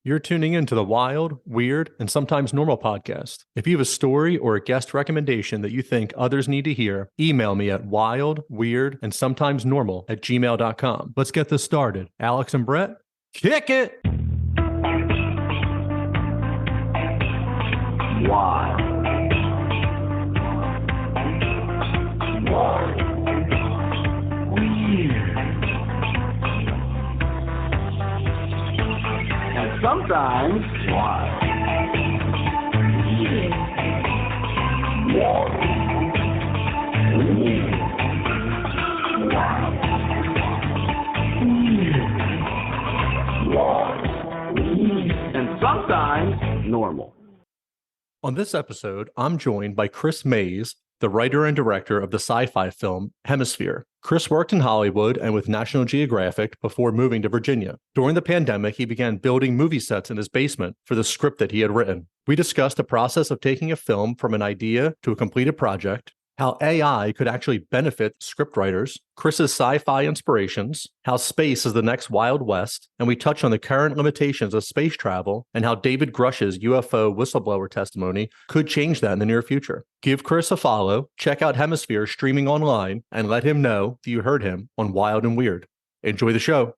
You're tuning into the Wild, Weird, and Sometimes Normal podcast. If you have a story or a guest recommendation that you think others need to hear, email me at wildweirdandsometimesnormal@gmail.com. Let's get this started. Alex and Brett, kick it! Wild. Wild. Weird. And sometimes wild. Weird. Wild. Weird. Wild. Weird. Wild. Weird. And sometimes normal. On this episode, I'm joined by Chris Maes, the writer and director of the sci-fi film Hemisphere. Chris worked in Hollywood and with National Geographic before moving to Virginia. During the pandemic, he began building movie sets in his basement for the script that he had written. We discussed the process of taking a film from an idea to a completed project, how AI could actually benefit scriptwriters, Chris's sci-fi inspirations, how space is the next Wild West, and we touch on the current limitations of space travel and how David Grush's UFO whistleblower testimony could change that in the near future. Give Chris a follow, check out Hemisphere streaming online, and let him know that you heard him on Wild and Weird. Enjoy the show.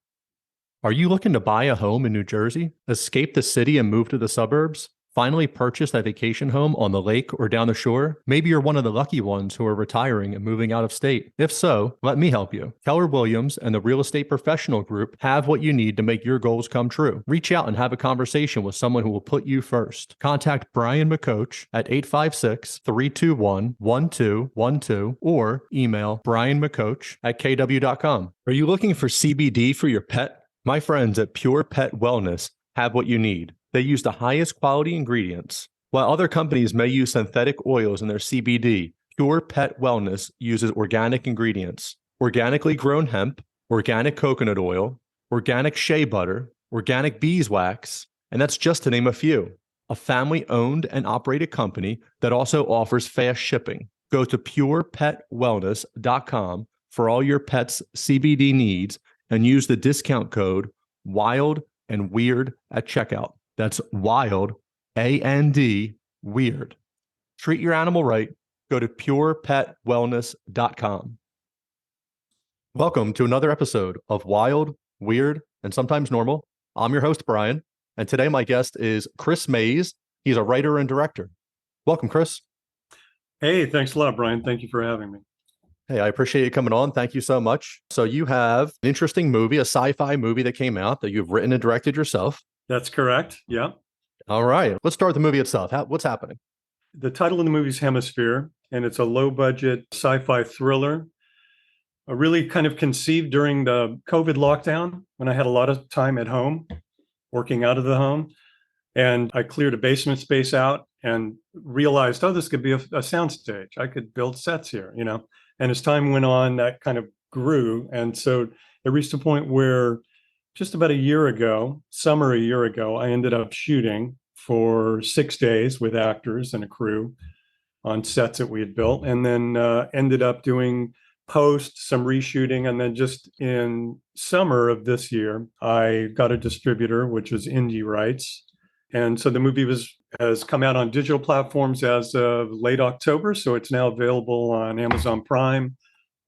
Are you looking to buy a home in New Jersey, escape the city and move to the suburbs? Finally purchase a vacation home on the lake or down the shore? Maybe you're one of the lucky ones who are retiring and moving out of state. If so, let me help you. Keller Williams and the Real Estate Professional Group have what you need to make your goals come true. Reach out and have a conversation with someone who will put you first. Contact Brian McCoach at 856-321-1212 or email brianmccoach@kw.com. Are you looking for CBD for your pet? My friends at Pure Pet Wellness have what you need. They use the highest quality ingredients. While other companies may use synthetic oils in their CBD, Pure Pet Wellness uses organic ingredients, organically grown hemp, organic coconut oil, organic shea butter, organic beeswax, and that's just to name a few. A family-owned and operated company that also offers fast shipping. Go to purepetwellness.com for all your pet's CBD needs and use the discount code WILD and WEIRD at checkout. That's WILD, A-N-D, weird. Treat your animal right. Go to purepetwellness.com. Welcome to another episode of Wild, Weird, and Sometimes Normal. I'm your host, Brian, and today my guest is Chris Maes. He's a writer and director. Welcome, Chris. Hey, thanks a lot, Brian. Thank you for having me. Hey, I appreciate you coming on. Thank you so much. So you have an interesting movie, a sci-fi movie that came out that you've written and directed yourself. That's correct. Yeah. All right. Let's start with the movie itself. What's happening? The title of the movie is Hemisphere, and it's a low-budget sci-fi thriller, really kind of conceived during the COVID lockdown when I had a lot of time at home, working out of the home. And I cleared a basement space out and realized, oh, this could be a soundstage. I could build sets here, you know. And as time went on, that kind of grew. And so it reached a point where just about a year ago, I ended up shooting for 6 days with actors and a crew on sets that we had built, and then ended up doing post, some reshooting. And then just in summer of this year, I got a distributor, which is Indie Rights. And so the movie has come out on digital platforms as of late October. So it's now available on Amazon Prime,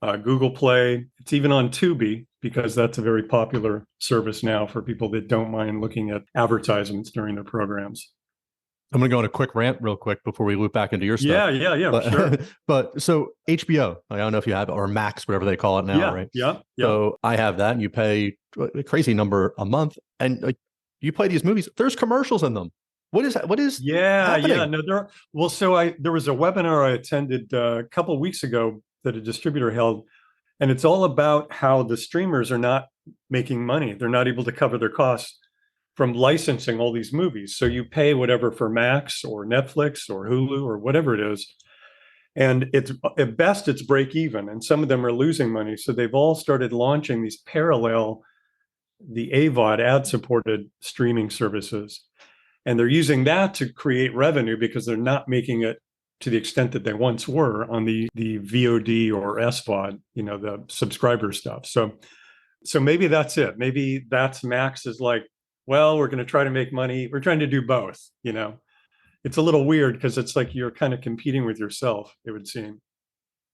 Google Play. It's even on Tubi, because that's a very popular service now for people that don't mind looking at advertisements during their programs. I'm going to go on a quick rant real quick before we loop back into your stuff. Yeah, but, sure. But so HBO, I don't know if you have it, or Max, whatever they call it now, right? Yeah. So I have that, and you pay a crazy number a month, and you play these movies. There's commercials in them. What is happening? No, there was a webinar I attended a couple of weeks ago that a distributor held, and it's all about how the streamers are not making money. They're not able to cover their costs from licensing all these movies. So you pay whatever for Max or Netflix or Hulu or whatever it is. And it's at best it's break even, and some of them are losing money. So they've all started launching these parallel, the AVOD, ad-supported streaming services. And they're using that to create revenue because they're not making it to the extent that they once were on the VOD or SVOD, the subscriber stuff. So maybe that's it. Maybe that's Max is like, well, we're going to try to make money. We're trying to do both, you know. It's a little weird because it's like you're kind of competing with yourself, it would seem.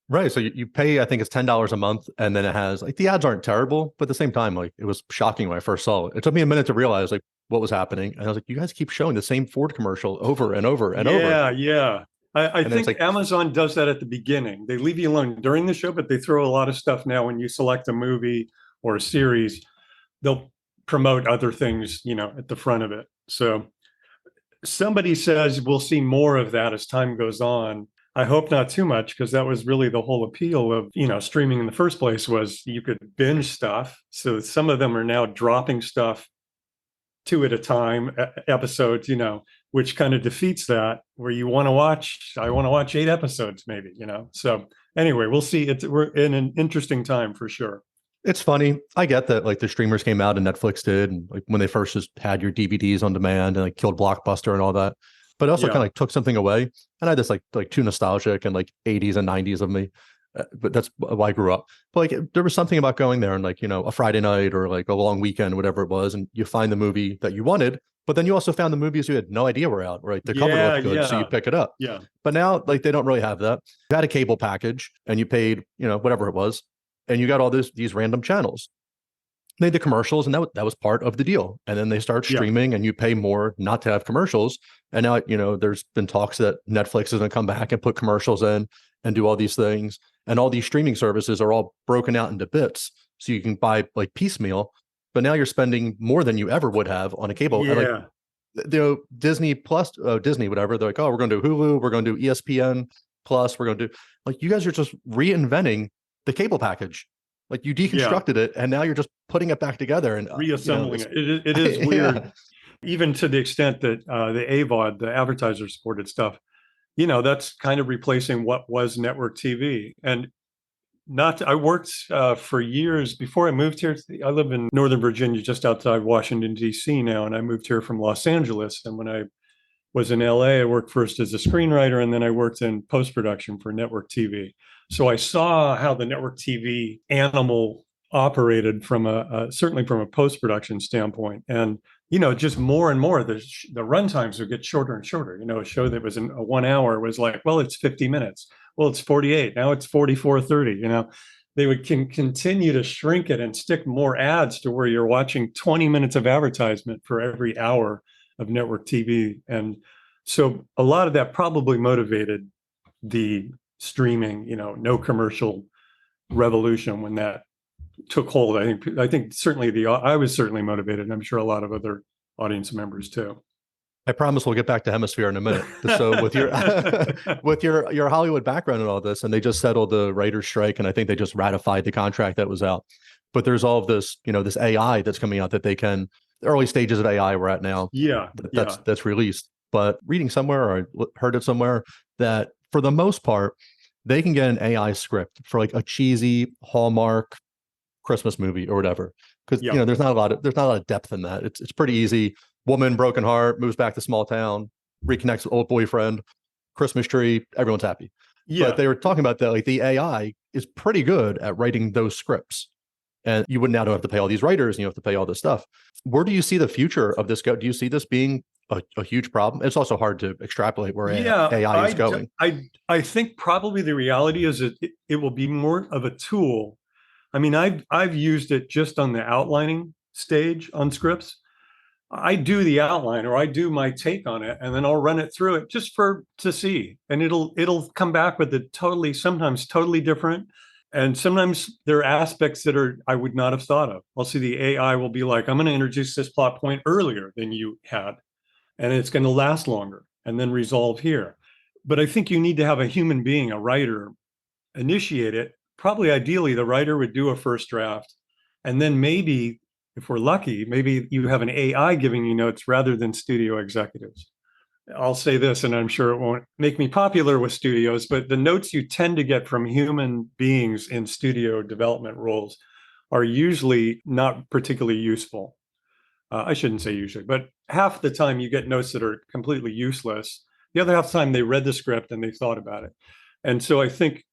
Right. So you pay, I think it's $10 a month, and then it has like the ads aren't terrible, but at the same time, like it was shocking when I first saw it. It took me a minute to realize like what was happening. And I was like, you guys keep showing the same Ford commercial over and over and over. Yeah, yeah. I And then it's think like, Amazon does that at the beginning. They leave you alone during the show, but they throw a lot of stuff now when you select a movie or a series, they'll promote other things, you know, at the front of it. So somebody says we'll see more of that as time goes on. I hope not too much, because that was really the whole appeal of, you know, streaming in the first place, was you could binge stuff. So some of them are now dropping stuff two at a time, episodes, you know, which kind of defeats that, where you want to watch, I want to watch 8 episodes maybe, you know. So anyway, we'll see. We're in an interesting time for sure. it's funny. I get that like the streamers came out and Netflix did, and like when they first just had your DVDs on demand and like killed Blockbuster and all that. But it also Yeah. kind of like took something away. And I just like too nostalgic and like 80s and 90s of me. But that's why I grew up. But like there was something about going there and like, you know, a Friday night or like a long weekend, whatever it was, and you find the movie that you wanted, but then you also found the movies you had no idea were out, right? The cover Yeah, looked good, so you yeah, pick it up. yeah, But now like they don't really have that. You had a cable package and you paid, you know, whatever it was, and you got all these random channels. They did commercials, and that was part of the deal. And then they start yeah, streaming, and you pay more not to have commercials. And now, you know, there's been talks that Netflix is going to come back and put commercials in and do all these things. And all these streaming services are all broken out into bits, so you can buy like piecemeal. But now you're spending more than you ever would have on a cable. And like yeah, Disney Plus, Disney, whatever. They're like, oh, we're going to do Hulu, we're going to do ESPN Plus, we're going to do like you guys are just reinventing the cable package. Like you yeah. deconstructed it, and now you're just putting it back together and Reassembling you know, it is weird. yeah. Even to the extent that the AVOD, the advertiser supported stuff, you know, that's kind of replacing what was network TV. And not, I worked for years before I moved here. I live in Northern Virginia, just outside Washington, D.C. now, and I moved here from Los Angeles. And when I was in LA, I worked first as a screenwriter, and then I worked in post-production for network TV. So I saw how the network TV animal operated from certainly from a post-production standpoint. And, you know, just more and more, the run times would get shorter and shorter. You know, a show that was in a 1 hour was like, well, it's 50 minutes. Well, it's 48. Now it's 44:30. You know, they would continue to shrink it and stick more ads to where you're watching 20 minutes of advertisement for every hour of network TV. And so a lot of that probably motivated the streaming, you know, no commercial revolution when that took hold. I think certainly I was certainly motivated, and I'm sure a lot of other audience members too. I promise we'll get back to Hemisphere in a minute. So with your with your Hollywood background and all this, and they just settled the writer's strike, and I think they just ratified the contract that was out. But there's all of this, you know, this AI that's coming out that they can, the early stages of AI we're at now. Yeah, That's released. But reading somewhere, or I heard it somewhere, that for the most part, they can get an AI script for like a cheesy Hallmark Christmas movie or whatever. Because yeah, you know, there's not a lot of depth in that. It's pretty easy. Woman, broken heart, moves back to small town, reconnects with old boyfriend, Christmas tree, everyone's happy. yeah. But they were talking about that, like the AI is pretty good at writing those scripts. And you would now don't have to pay all these writers, and you have to pay all this stuff. Where do you see the future of this go? Do you see this being a huge problem? It's also hard to extrapolate where AI is going. I think probably the reality is it will be more of a tool. I mean, I've used it just on the outlining stage on scripts. I do the outline, or I do my take on it, and then I'll run it through it just to see. And it'll come back with sometimes totally different. And sometimes there are aspects that I would not have thought of. I'll see the AI will be like, I'm going to introduce this plot point earlier than you had, and it's going to last longer and then resolve here. But I think you need to have a human being, a writer, initiate it. Probably ideally, the writer would do a first draft, and then maybe, if we're lucky, maybe you have an AI giving you notes rather than studio executives. I'll say this, and I'm sure it won't make me popular with studios, but the notes you tend to get from human beings in studio development roles are usually not particularly useful. I shouldn't say usually, but half the time you get notes that are completely useless. The other half the time they read the script and they thought about it. And so I think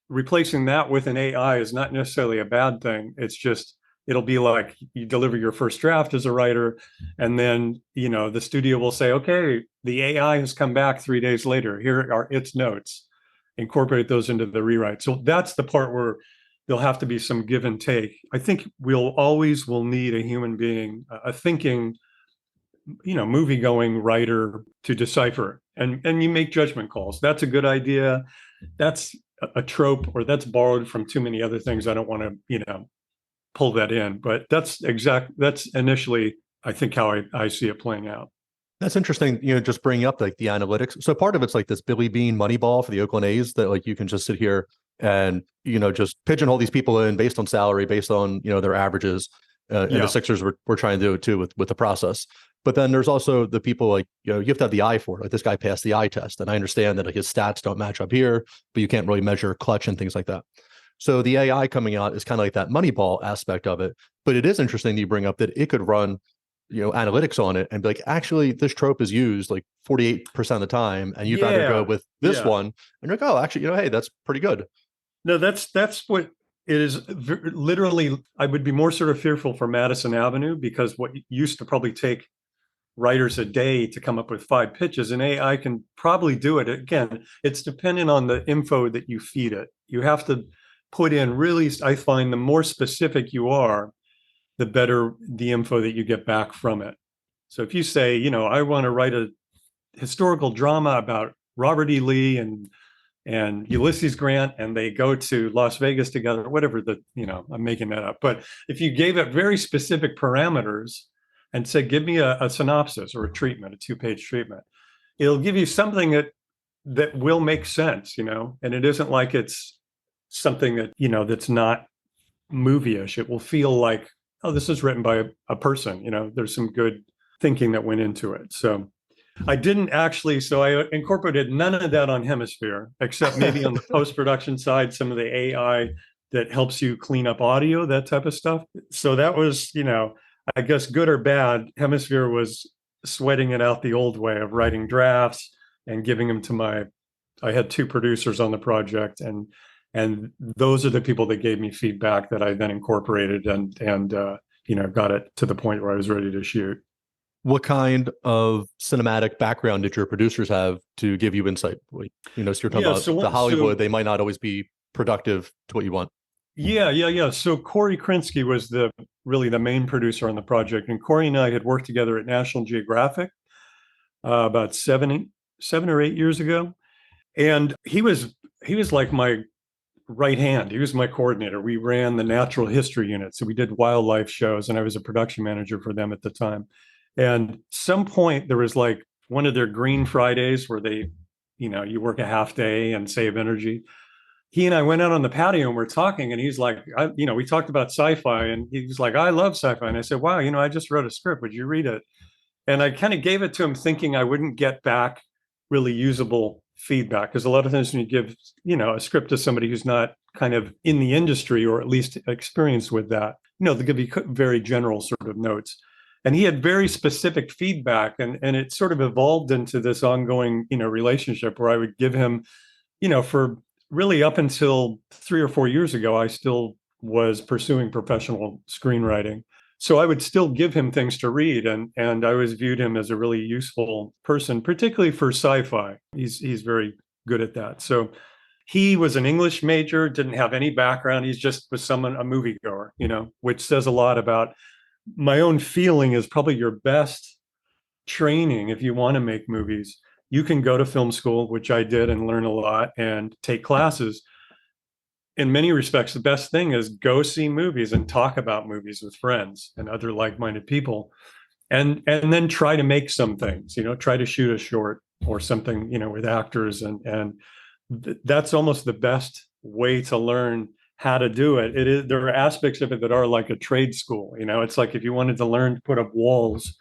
replacing that with an AI is not necessarily a bad thing. It's just it'll be like you deliver your first draft as a writer, and then, the studio will say, okay, the AI has come back 3 days later. Here are its notes. Incorporate those into the rewrite. So that's the part where there'll have to be some give and take. I think we'll always will need a human being, a thinking, movie going writer to decipher, and you make judgment calls. That's a good idea. That's a trope, or that's borrowed from too many other things. I don't want to, pull that in, but that's initially, I think, how I see it playing out. That's interesting, just bringing up like the analytics. So part of it's like this Billy Bean Moneyball for the Oakland A's that like you can just sit here and, just pigeonhole these people in based on salary, based on, their averages. And the Sixers were trying to do it too with the process. But then there's also the people like, you have to have the eye for it. Like this guy passed the eye test. And I understand that like his stats don't match up here, but you can't really measure clutch and things like that. So the AI coming out is kind of like that Moneyball aspect of it. But it is interesting that you bring up that it could run, analytics on it and be like, actually, this trope is used like 48% of the time. And you'd rather go with this one. And you're like, oh, actually, hey, that's pretty good. No, that's what it is. Literally, I would be more sort of fearful for Madison Avenue, because what used to probably take writers a day to come up with 5 pitches, and AI can probably do it. Again, it's dependent on the info that you feed it. You have to put in really, I find the more specific you are, the better the info that you get back from it. So if you say, I want to write a historical drama about Robert E. Lee and Ulysses Grant, and they go to Las Vegas together, whatever I'm making that up. But if you gave it very specific parameters and said, give me a synopsis or a treatment, a 2-page treatment, it'll give you something that will make sense, and it isn't like it's something that, that's not movie-ish. It will feel like, oh, this is written by a person, there's some good thinking that went into it. So I didn't actually, so I incorporated none of that on Hemisphere, except maybe on the post-production side, some of the AI that helps you clean up audio, that type of stuff. So that was, I guess good or bad, Hemisphere was sweating it out the old way of writing drafts and giving them to I had 2 producers on the project, and those are the people that gave me feedback that I then incorporated and got it to the point where I was ready to shoot. What kind of cinematic background did your producers have to give you insight? So you're talking about the Hollywood, they might not always be productive to what you want. Yeah. So Corey Krinsky was really the main producer on the project, and Corey and I had worked together at National Geographic about 7 or 8 years ago, and he was like my right hand. He was my coordinator. We ran the natural history unit, so we did wildlife shows, and I was a production manager for them at the time. And some point there was like one of their Green Fridays where they, you work a half day and save energy. He and I went out on the patio and we're talking, and he's like, we talked about sci-fi, and he was like, I love sci-fi. And I said, wow, I just wrote a script. Would you read it? And I kind of gave it to him thinking I wouldn't get back really usable feedback, because a lot of times when you give, a script to somebody who's not kind of in the industry or at least experienced with that, they'll give you very general sort of notes. And he had very specific feedback, and it sort of evolved into this ongoing, relationship where I would give him, for really up until 3 or 4 years ago, I still was pursuing professional screenwriting. So I would still give him things to read, and I always viewed him as a really useful person, particularly for sci-fi. He's very good at that. So he was an English major, didn't have any background. He's just was a moviegoer, which says a lot about my own feeling is probably your best training if you want to make movies. You can go to film school, which I did, and learn a lot and take classes. In many respects, the best thing is go see movies and talk about movies with friends and other like-minded people, and then try to make some things, try to shoot a short or something, with actors, and that's almost the best way to learn how to do it. There are aspects of it that are like a trade school. It's like if you wanted to learn to put up walls,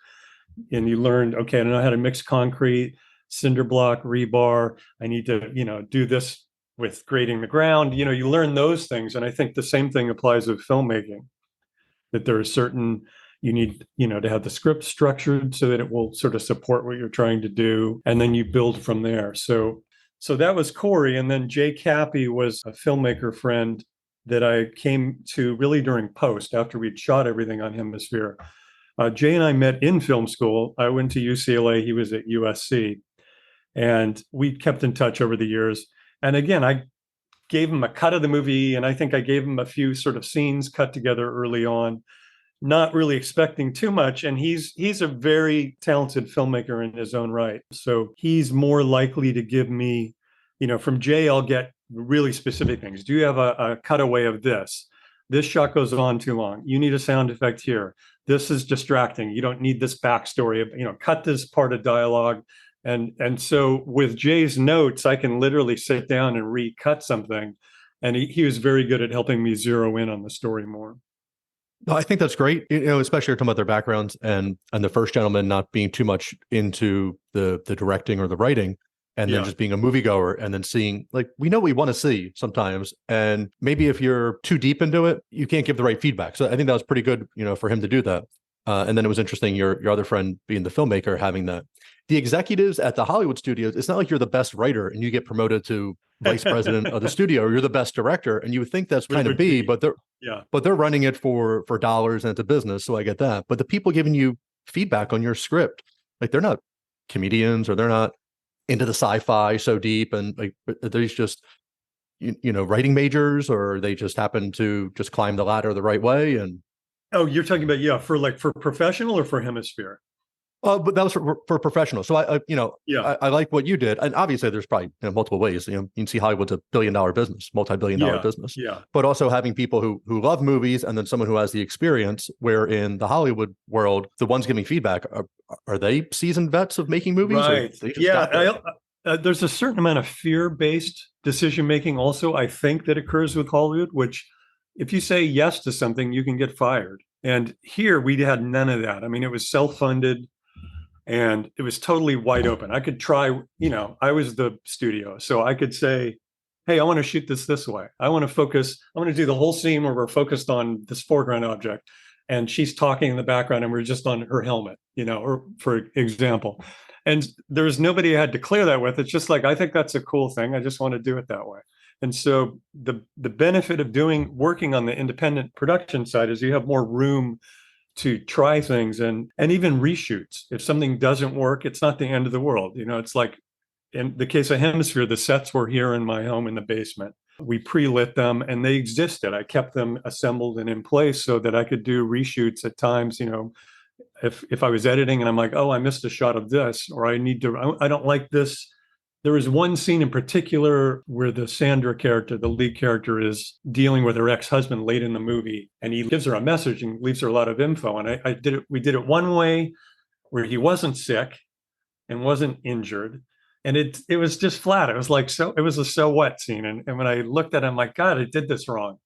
and you learned, okay, I know how to mix concrete, cinder block, rebar. I need to, do this with grading the ground. You learn those things. And I think the same thing applies with filmmaking, that there are certain, you need, to have the script structured so that it will sort of support what you're trying to do. And then you build from there. So that was Corey. And then Jay Cappy was a filmmaker friend that I came to really during post, after we'd shot everything on Hemisphere. Jay and I met in film school. I went to UCLA, he was at USC, and we kept in touch over the years. And again, I gave him a cut of the movie, and I think I gave him a few sort of scenes cut together early on, not really expecting too much. And he's a very talented filmmaker in his own right. So he's more likely to give me, from Jay, I'll get really specific things. Do you have a cutaway of this? This shot goes on too long. You need a sound effect here. This is distracting. You don't need this backstory. Cut this part of dialogue. And so with Jay's notes, I can literally sit down and recut something. And he was very good at helping me zero in on the story more. No, I think that's great, especially talking about their backgrounds and the first gentleman not being too much into the directing or the writing, and then just being a moviegoer and then seeing, like, we know what we want to see sometimes. And maybe if you're too deep into it, you can't give the right feedback. So I think that was pretty good, for him to do that. And then it was interesting, your other friend being the filmmaker having that. The executives at the Hollywood studios, it's not like you're the best writer and you get promoted to vice president of the studio, or you're the best director. And you would think that's kind of but they're running it for dollars and it's a business. So I get that. But the people giving you feedback on your script, like, they're not comedians, or they're not into the sci-fi so deep, and like, there's just, writing majors, or they just happen to just climb the ladder the right way. And you're talking about, for professional or for Hemisphere? But that was for professional. So I like what you did, and obviously there's probably multiple ways. You can see Hollywood's a billion-dollar business, multi-billion-dollar business. Yeah. But also having people who love movies, and then someone who has the experience. Where in the Hollywood world, the ones giving feedback are they seasoned vets of making movies? Right. There's a certain amount of fear-based decision making also, I think, that occurs with Hollywood. Which, if you say yes to something, you can get fired. And here we had none of that. I mean, it was self-funded. And it was totally wide open. I could try, I was the studio. So I could say, hey, I want to shoot this way. I want to do the whole scene where we're focused on this foreground object. And she's talking in the background and we're just on her helmet, or for example. And there's nobody I had to clear that with. It's just like, I think that's a cool thing. I just want to do it that way. And so the benefit of working on the independent production side is you have more room to try things and even reshoots. If something doesn't work, it's not the end of the world. It's like in the case of Hemisphere, the sets were here in my home in the basement. We pre-lit them and they existed. I kept them assembled and in place so that I could do reshoots at times, if I was editing and I'm like, oh, I missed a shot of this, or I don't like this. There was one scene in particular where the Sandra character, the lead character, is dealing with her ex-husband late in the movie, and he gives her a message and leaves her a lot of info. And we did it one way where he wasn't sick and wasn't injured. And it was just flat. It was like, it was a so what scene. And when I looked at it, I'm like, God, I did this wrong.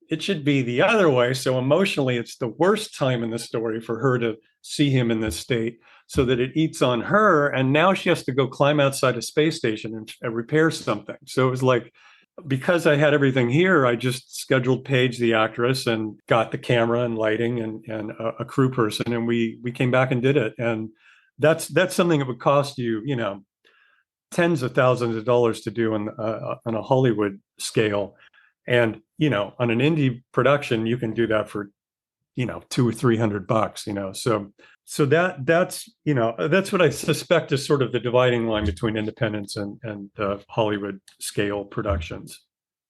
It should be the other way. So emotionally, it's the worst time in the story for her to see him in this state, so that it eats on her. And now she has to go climb outside a space station and repair something. So it was like, because I had everything here, I just scheduled Paige, the actress, and got the camera and lighting and a crew person. And we came back and did it. And that's something that would cost you, tens of thousands of dollars to do on a Hollywood scale. And, on an indie production, you can do that for, $200 or $300, So that's what I suspect is sort of the dividing line between independents and Hollywood scale productions.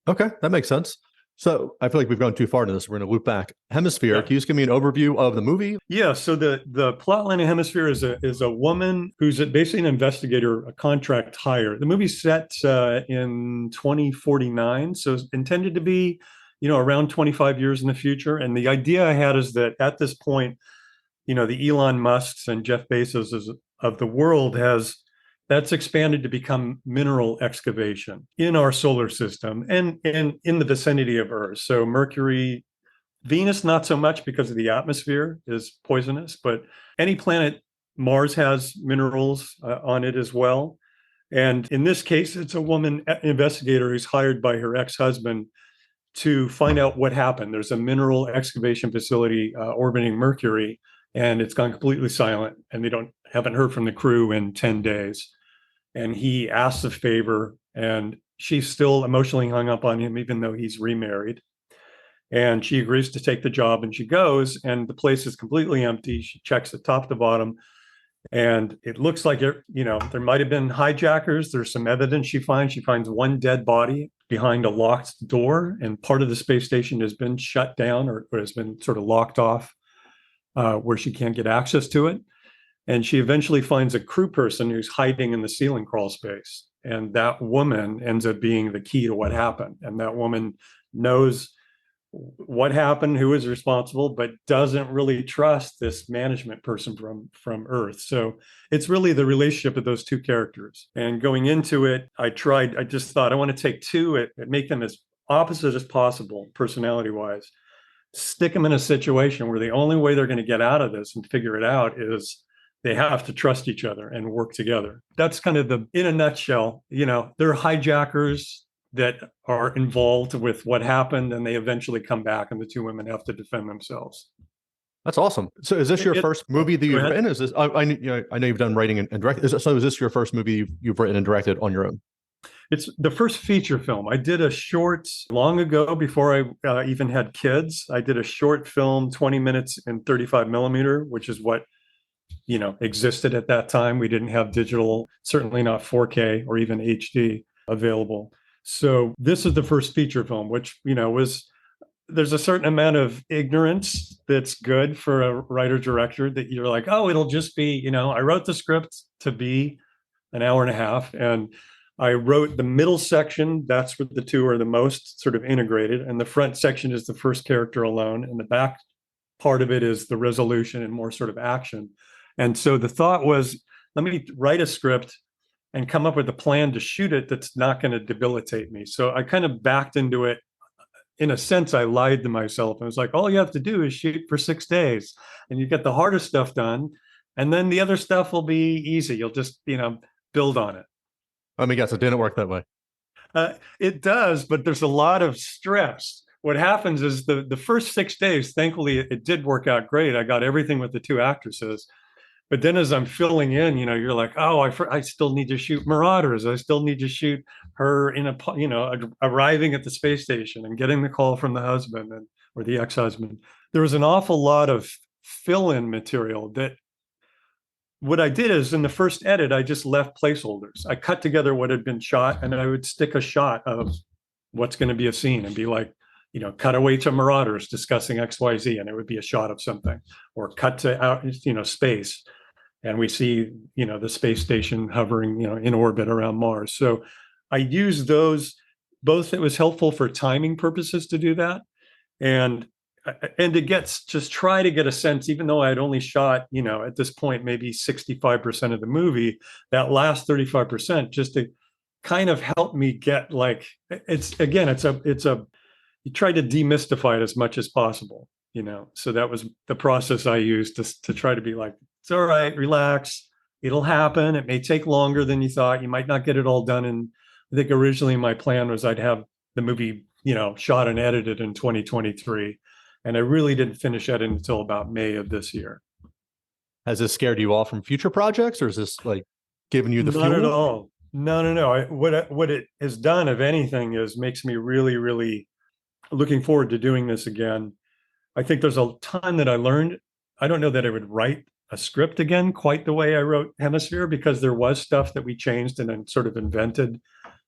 Okay, that makes sense. So I feel like we've gone too far into this. We're going to loop back. Hemisphere. Yeah. Can you just give me an overview of the movie? Yeah. So the plot line of Hemisphere is a woman who's basically an investigator, a contract hire. The movie's set in 2049, so it's intended to be, around 25 years in the future. And the idea I had is that at this point, the Elon Musks and Jeff Bezos of the world that's expanded to become mineral excavation in our solar system and in the vicinity of Earth. So Mercury, Venus, not so much because of the atmosphere is poisonous, but any planet, Mars has minerals on it as well. And in this case, it's a woman investigator who's hired by her ex-husband to find out what happened. There's a mineral excavation facility orbiting Mercury, and it's gone completely silent, and they haven't heard from the crew in 10 days. And he asks a favor, and she's still emotionally hung up on him, even though he's remarried. And she agrees to take the job, and she goes, and the place is completely empty. She checks it top to bottom, and it looks like there might have been hijackers. There's some evidence she finds. She finds one dead body behind a locked door, and part of the space station has been shut down or has been sort of locked off, where she can't get access to it. And she eventually finds a crew person who's hiding in the ceiling crawl space. And that woman ends up being the key to what happened. And that woman knows what happened, who is responsible, but doesn't really trust this management person from Earth. So it's really the relationship of those two characters. And going into it, I just thought I want to take two and make them as opposite as possible, personality-wise. Stick them in a situation where the only way they're going to get out of this and figure it out is they have to trust each other and work together. That's kind of in a nutshell. They're hijackers that are involved with what happened, and they eventually come back, and the two women have to defend themselves. That's awesome. So is this your first movie that you've written? Is this, I know you've done writing and directing. So is this your first movie you've written and directed on your own? It's the first feature film. I did a short long ago before I even had kids. I did a short film, 20 minutes in 35 millimeter, which is what existed at that time. We didn't have digital, certainly not 4K or even HD available. So this is the first feature film, which, there's a certain amount of ignorance that's good for a writer director, that you're like, oh, it'll just be, I wrote the script to be an hour and a half, and I wrote the middle section. That's where the two are the most sort of integrated. And the front section is the first character alone. And the back part of it is the resolution and more sort of action. And so the thought was, let me write a script and come up with a plan to shoot it that's not going to debilitate me. So I kind of backed into it. In a sense, I lied to myself. I was like, all you have to do is shoot for 6 days, and you get the hardest stuff done. And then the other stuff will be easy. You'll just, build on it. Let me guess, it didn't work that way. It does, but there's a lot of stress. What happens is the first 6 days, thankfully, it did work out great. I got everything with the two actresses. But then as I'm filling in, you're like, oh, I still need to shoot Marauders. I still need to shoot her arriving at the space station and getting the call from the husband or the ex-husband. There was an awful lot of fill-in material that what I did is in the first edit, I just left placeholders. I cut together what had been shot, and I would stick a shot of what's going to be a scene and be like, cut away to Marauders discussing XYZ, and it would be a shot of something, or cut to out, space. And we see, the space station hovering, in orbit around Mars. So I used those both. It was helpful for timing purposes to do that. And to try to get a sense, even though I had only shot, at this point, maybe 65% of the movie, that last 35%, just to kind of help me get you try to demystify it as much as possible, so that was the process I used to try to be like, it's all right, relax. It'll happen. It may take longer than you thought. You might not get it all done. And I think originally my plan was I'd have the movie, shot and edited in 2023. And I really didn't finish that until about May of this year. Has this scared you off from future projects, or is this like giving you the fuel? Not at all. No. What it has done, if anything, is makes me really, really looking forward to doing this again. I think there's a ton that I learned. I don't know that I would write a script again quite the way I wrote Hemisphere, because there was stuff that we changed and then sort of invented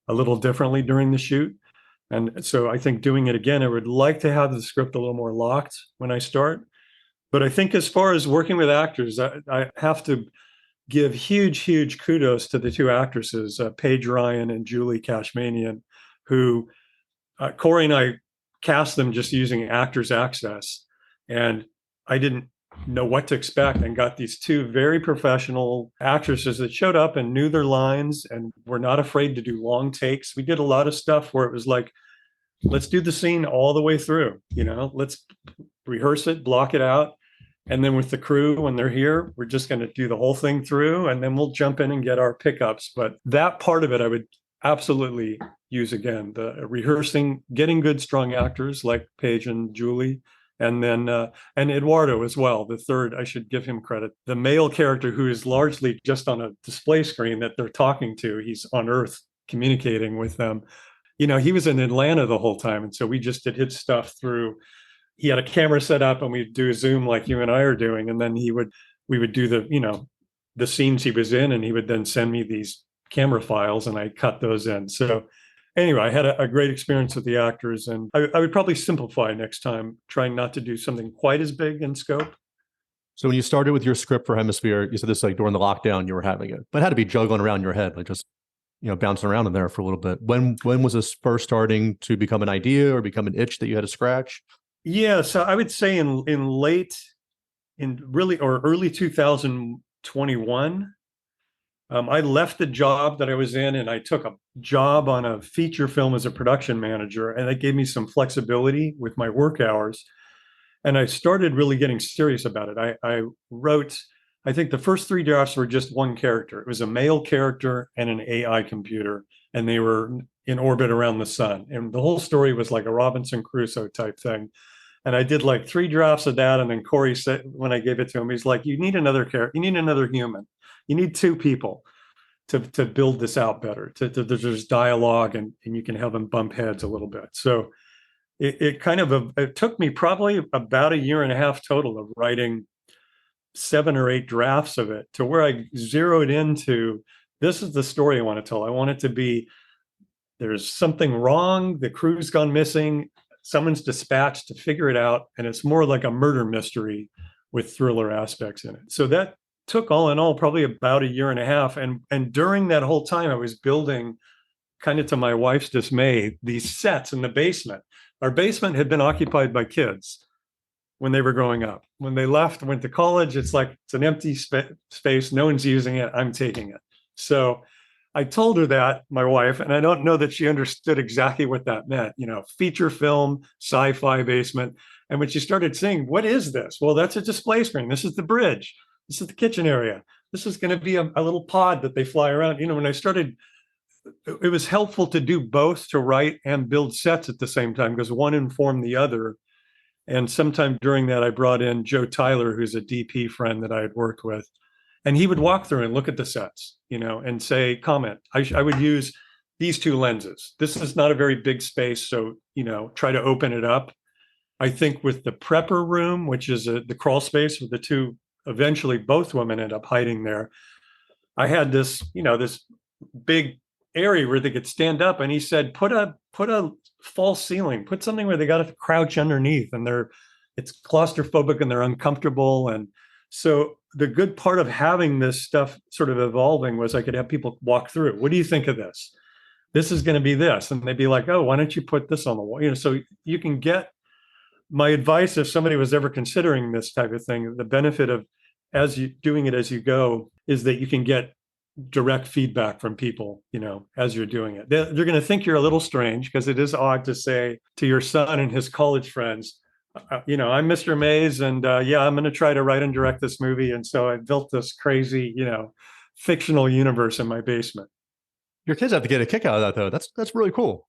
a little differently during the shoot. And so I think doing it again, I would like to have the script a little more locked when I start. But I think as far as working with actors, I have to give huge kudos to the two actresses, Paige Ryan and Julie Kashmanian, who Corey and I cast them just using Actors Access. And I didn't know what to expect, and got these two very professional actresses that showed up and knew their lines and were not afraid to do long takes. We did a lot of stuff where it was like, let's do the scene all the way through, let's rehearse it, block it out. And then with the crew, when they're here, we're just going to do the whole thing through, and then we'll jump in and get our pickups. But that part of it, I would absolutely use again, the rehearsing, getting good, strong actors like Paige and Julie. And then, and Eduardo as well, the third, I should give him credit. The male character, who is largely just on a display screen that they're talking to, he's on Earth communicating with them. he was in Atlanta the whole time. And so we just did his stuff through, he had a camera set up and we'd do a Zoom like you and I are doing. And then we would do the scenes he was in, and he would then send me these camera files and I cut those in. So anyway, I had a great experience with the actors, and I would probably simplify next time, trying not to do something quite as big in scope. So when you started with your script for Hemisphere, you said this like during the lockdown you were having it, but it had to be juggling around your head, like just bouncing around in there for a little bit. When was this first starting to become an idea or become an itch that you had to scratch? Yeah, so I would say in really or early 2021, I left the job that I was in and I took a job on a feature film as a production manager, and that gave me some flexibility with my work hours. And I started really getting serious about it. I wrote, I think the first three drafts were just one character. It was a male character and an AI computer, and they were in orbit around the sun. And the whole story was like a Robinson Crusoe type thing. And I did like three drafts of that. And then Corey said, when I gave it to him, he's like, you need another character. You need another human. You need two people to build this out better. There's dialogue and you can have them bump heads a little bit. So it took me probably about a year and a half total of writing 7 or 8 drafts of it to where I zeroed into, this is the story I want to tell. I want it to be, there's something wrong, the crew's gone missing, someone's dispatched to figure it out, and it's more like a murder mystery with thriller aspects in it. So that took, all in all, probably about a year and a half. And during that whole time, I was building, kind of to my wife's dismay, these sets in the basement. Our basement had been occupied by kids when they were growing up. When they left, went to college, it's like, it's an empty space. No one's using it. I'm taking it. So I told her that, my wife, and I don't know that she understood exactly what that meant, feature film, sci-fi basement. And when she started saying, what is this? Well, that's a display screen. This is the bridge. This is the kitchen area. This is going to be a little pod that they fly around. When I started, it was helpful to do both, to write and build sets at the same time, because one informed the other. And sometime during that, I brought in Joe Tyler, who's a DP friend that I had worked with. And he would walk through and look at the sets, and say, comment. I would use these 2 lenses. This is not a very big space, so, try to open it up. I think with the prepper room, which is the crawl space with the 2, eventually both women end up hiding there. I had this, this big area where they could stand up, and he said, put a false ceiling, put something where they got to crouch underneath, and it's claustrophobic and they're uncomfortable. And so the good part of having this stuff sort of evolving was I could have people walk through. What do you think of this? This is going to be this. And they'd be like, oh, why don't you put this on the wall? So you can get my advice if somebody was ever considering this type of thing. The benefit of doing it as you go is that you can get direct feedback from people, as you're doing it. They're going to think you're a little strange, because it is odd to say to your son and his college friends, I'm Mr. Maes, and I'm going to try to write and direct this movie. And so I built this crazy, fictional universe in my basement. Your kids have to get a kick out of that, though. That's really cool.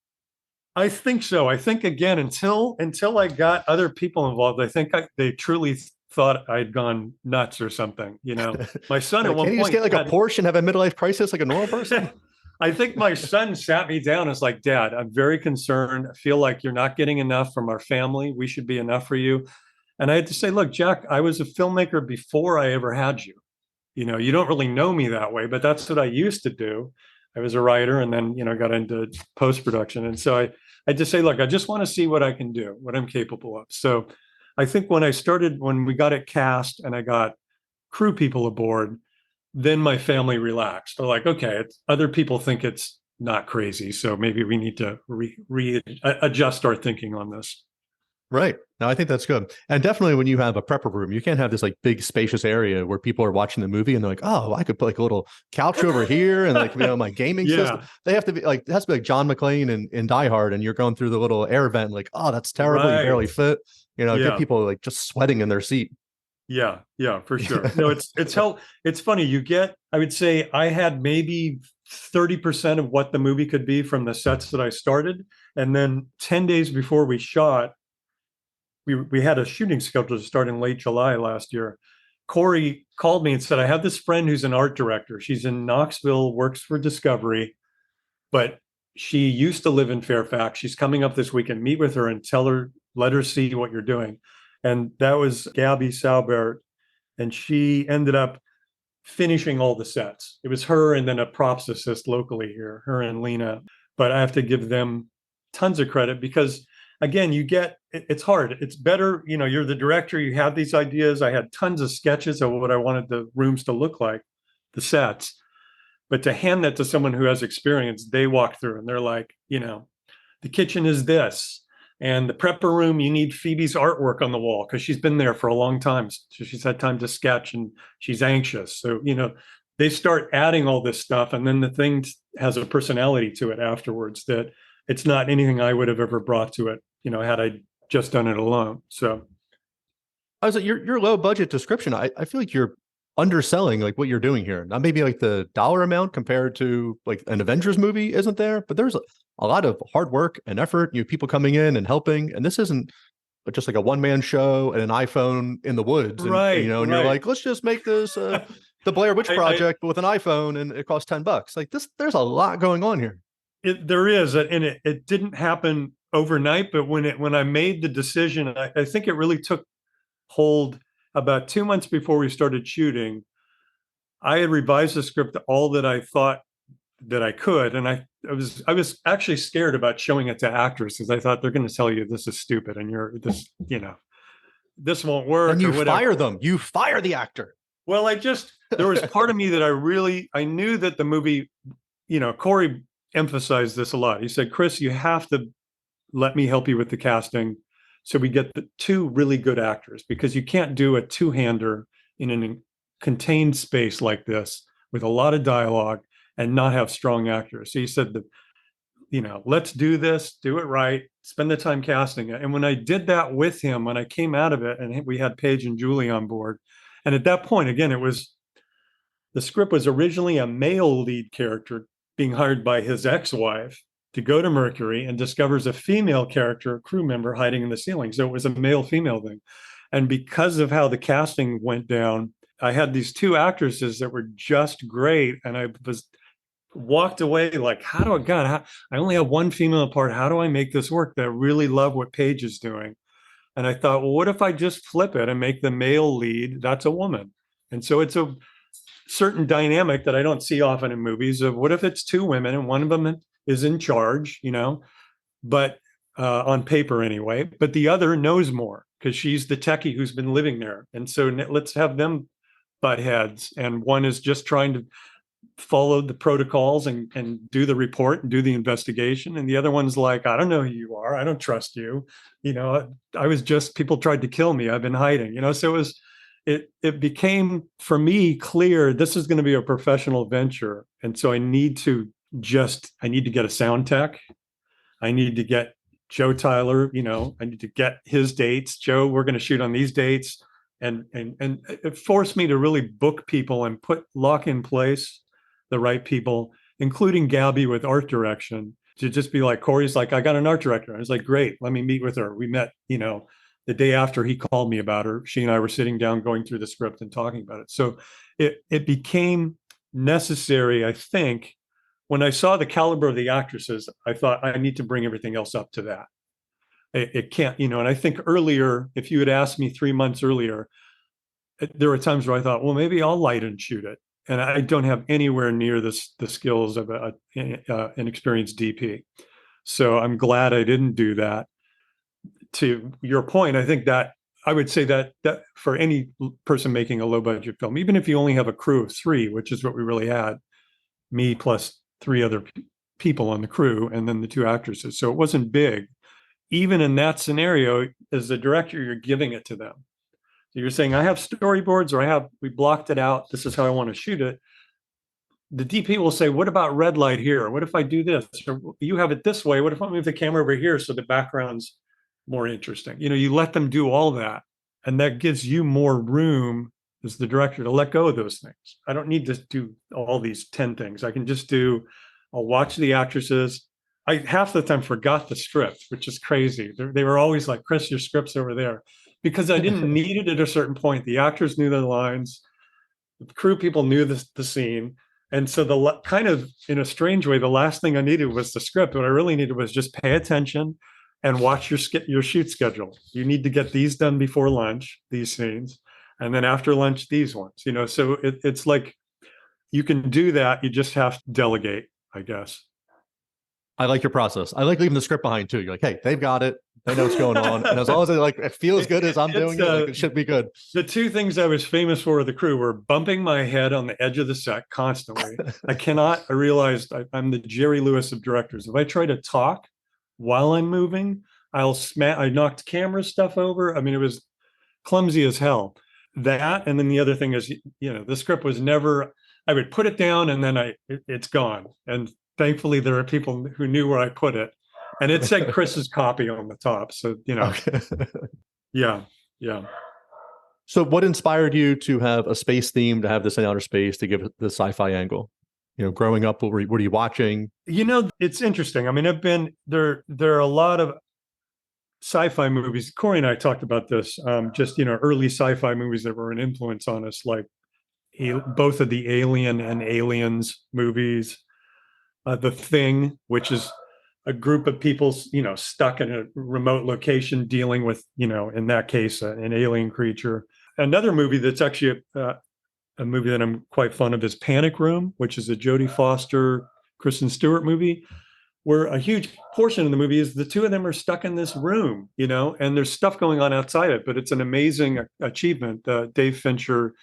I think so. I think, again, until I got other people involved, I think they truly thought I'd gone nuts or something. My son at one point, can't you just get like a Porsche and have a midlife crisis like a normal person? I think my son sat me down and was like, Dad, I'm very concerned. I feel like you're not getting enough from our family. We should be enough for you. And I had to say, look, Jack, I was a filmmaker before I ever had you. You don't really know me that way, but that's what I used to do. I was a writer, and then, got into post-production. And so I just say, look, I just want to see what I can do, what I'm capable of. So I think when we got it cast and I got crew people aboard, then my family relaxed. They're like, okay, other people think it's not crazy, so maybe we need to adjust our thinking on this. Right. No, I think that's good. And definitely when you have a prepper room, you can't have this like big spacious area where people are watching the movie and they're like, oh, I could put like a little couch over here and like, my gaming system. They have to be like, it has to be like John McClane in Die Hard, and you're going through the little air vent like, oh, that's terrible. You barely fit. Get people like just sweating in their seat. Yeah, for sure. No, it's funny. I would say I had maybe 30% of what the movie could be from the sets that I started. And then 10 days before we shot, we had a shooting schedule to start in late July last year. Corey called me and said, I have this friend who's an art director. She's in Knoxville, works for Discovery, but She used to live in Fairfax. She's coming up this weekend. Meet with her and let her see what you're doing. And that was Gabby Saubert. And she ended up finishing all the sets. It was her and then a props assist locally here, her and Lena. But I have to give them tons of credit because, again, it's hard. It's better, you're the director, you have these ideas. I had tons of sketches of what I wanted the rooms to look like, the sets. But to hand that to someone who has experience, they walk through and they're like, the kitchen is this. And the prepper room, you need Phoebe's artwork on the wall because she's been there for a long time. So she's had time to sketch and she's anxious. So, they start adding all this stuff. And then the thing has a personality to it afterwards that it's not anything I would have ever brought to it, had I just done it alone. So I was like, your low budget description, I feel like you're underselling like what you're doing here. Not maybe like the dollar amount compared to like an Avengers movie isn't there, but there's a lot of hard work and effort, people coming in and helping. And this isn't just like a one-man show and an iPhone in the woods. And, right. And you're like, let's just make this the Blair Witch Project with an iPhone and it costs $10. Like this, there's a lot going on here. There is, and it didn't happen overnight, but when I made the decision, I think it really took hold about 2 months before we started shooting. I had revised the script all that I thought that I could, and I was actually scared about showing it to actors because I thought they're going to tell you this is stupid and this won't work. And you fire them. You fire the actor. Well, there was part of me that I knew that the movie, Corey emphasized this a lot. He said, Chris, you have to let me help you with the casting so we get the two really good actors, because you can't do a two-hander in a contained space like this with a lot of dialogue and not have strong actors. So he said that, let's do this, do it right, spend the time casting it. And when I did that with him, when I came out of it, and we had Paige and Julie on board, and at that point, again, the script was originally a male lead character being hired by his ex-wife to go to Mercury and discovers a female character, a crew member, hiding in the ceiling. So it was a male-female thing. And because of how the casting went down, I had these two actresses that were just great. And I walked away like, I only have one female part. How do I make this work? I really love what Paige is doing. And I thought, well, what if I just flip it and make the male lead, that's a woman? And so it's a certain dynamic that I don't see often in movies of what if it's two women and one of them is in charge, but on paper anyway, but the other knows more because she's the techie who's been living there. And so let's have them butt heads. And one is just trying to follow the protocols and do the report and do the investigation. And the other one's like, I don't know who you are. I don't trust you. People tried to kill me. I've been hiding, so it became for me clear this is going to be a professional venture. And so I need to get a sound tech. I need to get Joe Tyler, I need to get his dates. Joe, we're going to shoot on these dates. And it forced me to really book people and lock in place the right people, including Gabby with art direction, to just be like, Corey's like, I got an art director. I was like, great, let me meet with her. We met, the day after he called me about her. She and I were sitting down going through the script and talking about it. So it became necessary, I think. When I saw the caliber of the actresses, I thought I need to bring everything else up to that. It can't, and I think earlier, if you had asked me 3 months earlier, there were times where I thought, well, maybe I'll light and shoot it. And I don't have anywhere near the skills of an experienced DP. So I'm glad I didn't do that. To your point, I think that I would say that for any person making a low budget film, even if you only have a crew of 3, which is what we really had, me plus 3 other people on the crew, and then the 2 actresses. So it wasn't big. Even in that scenario, as the director, you're giving it to them. So you're saying, I have storyboards, or we blocked it out. This is how I want to shoot it. The DP will say, what about red light here? What if I do this? Or you have it this way. What if I move the camera over here so the background's more interesting? You let them do all that. And that gives you more room as the director to let go of those things. I don't need to do all these 10 things. I can just I'll watch the actresses. I half the time forgot the script, which is crazy. They were always like, Chris, your script's over there. Because I didn't need it at a certain point. The actors knew their lines. The crew people knew the scene. And so kind of in a strange way, the last thing I needed was the script. What I really needed was just pay attention and watch your shoot schedule. You need to get these done before lunch, these scenes, and then after lunch, these ones. So it's like you can do that. You just have to delegate, I guess. I like your process. I like leaving the script behind too. You're like, hey, they've got it. They know what's going on. And as long as it feels as good as I'm doing it, like, it should be good. The two things I was famous for with the crew were bumping my head on the edge of the set constantly. I realized I'm the Jerry Lewis of directors. If I try to talk while I'm moving, I knocked camera stuff over. I mean, it was clumsy as hell. That, and then the other thing is, the script was never, I would put it down and then it's gone. And thankfully there are people who knew where I put it. And it said Chris's copy on the top. So, Okay. Yeah. So what inspired you to have a space theme, to have this in outer space, to give it the sci-fi angle? Growing up, what are you watching? It's interesting. I mean, there are a lot of sci-fi movies. Corey and I talked about this, just, early sci-fi movies that were an influence on us, like both of the Alien and Aliens movies. The Thing, which is a group of people, stuck in a remote location dealing with, in that case, an alien creature. Another movie that's actually a movie that I'm quite fond of is Panic Room, which is a Jodie Foster, Kristen Stewart movie, where a huge portion of the movie is the two of them are stuck in this room, and there's stuff going on outside it, but it's an amazing achievement. Dave Fincher,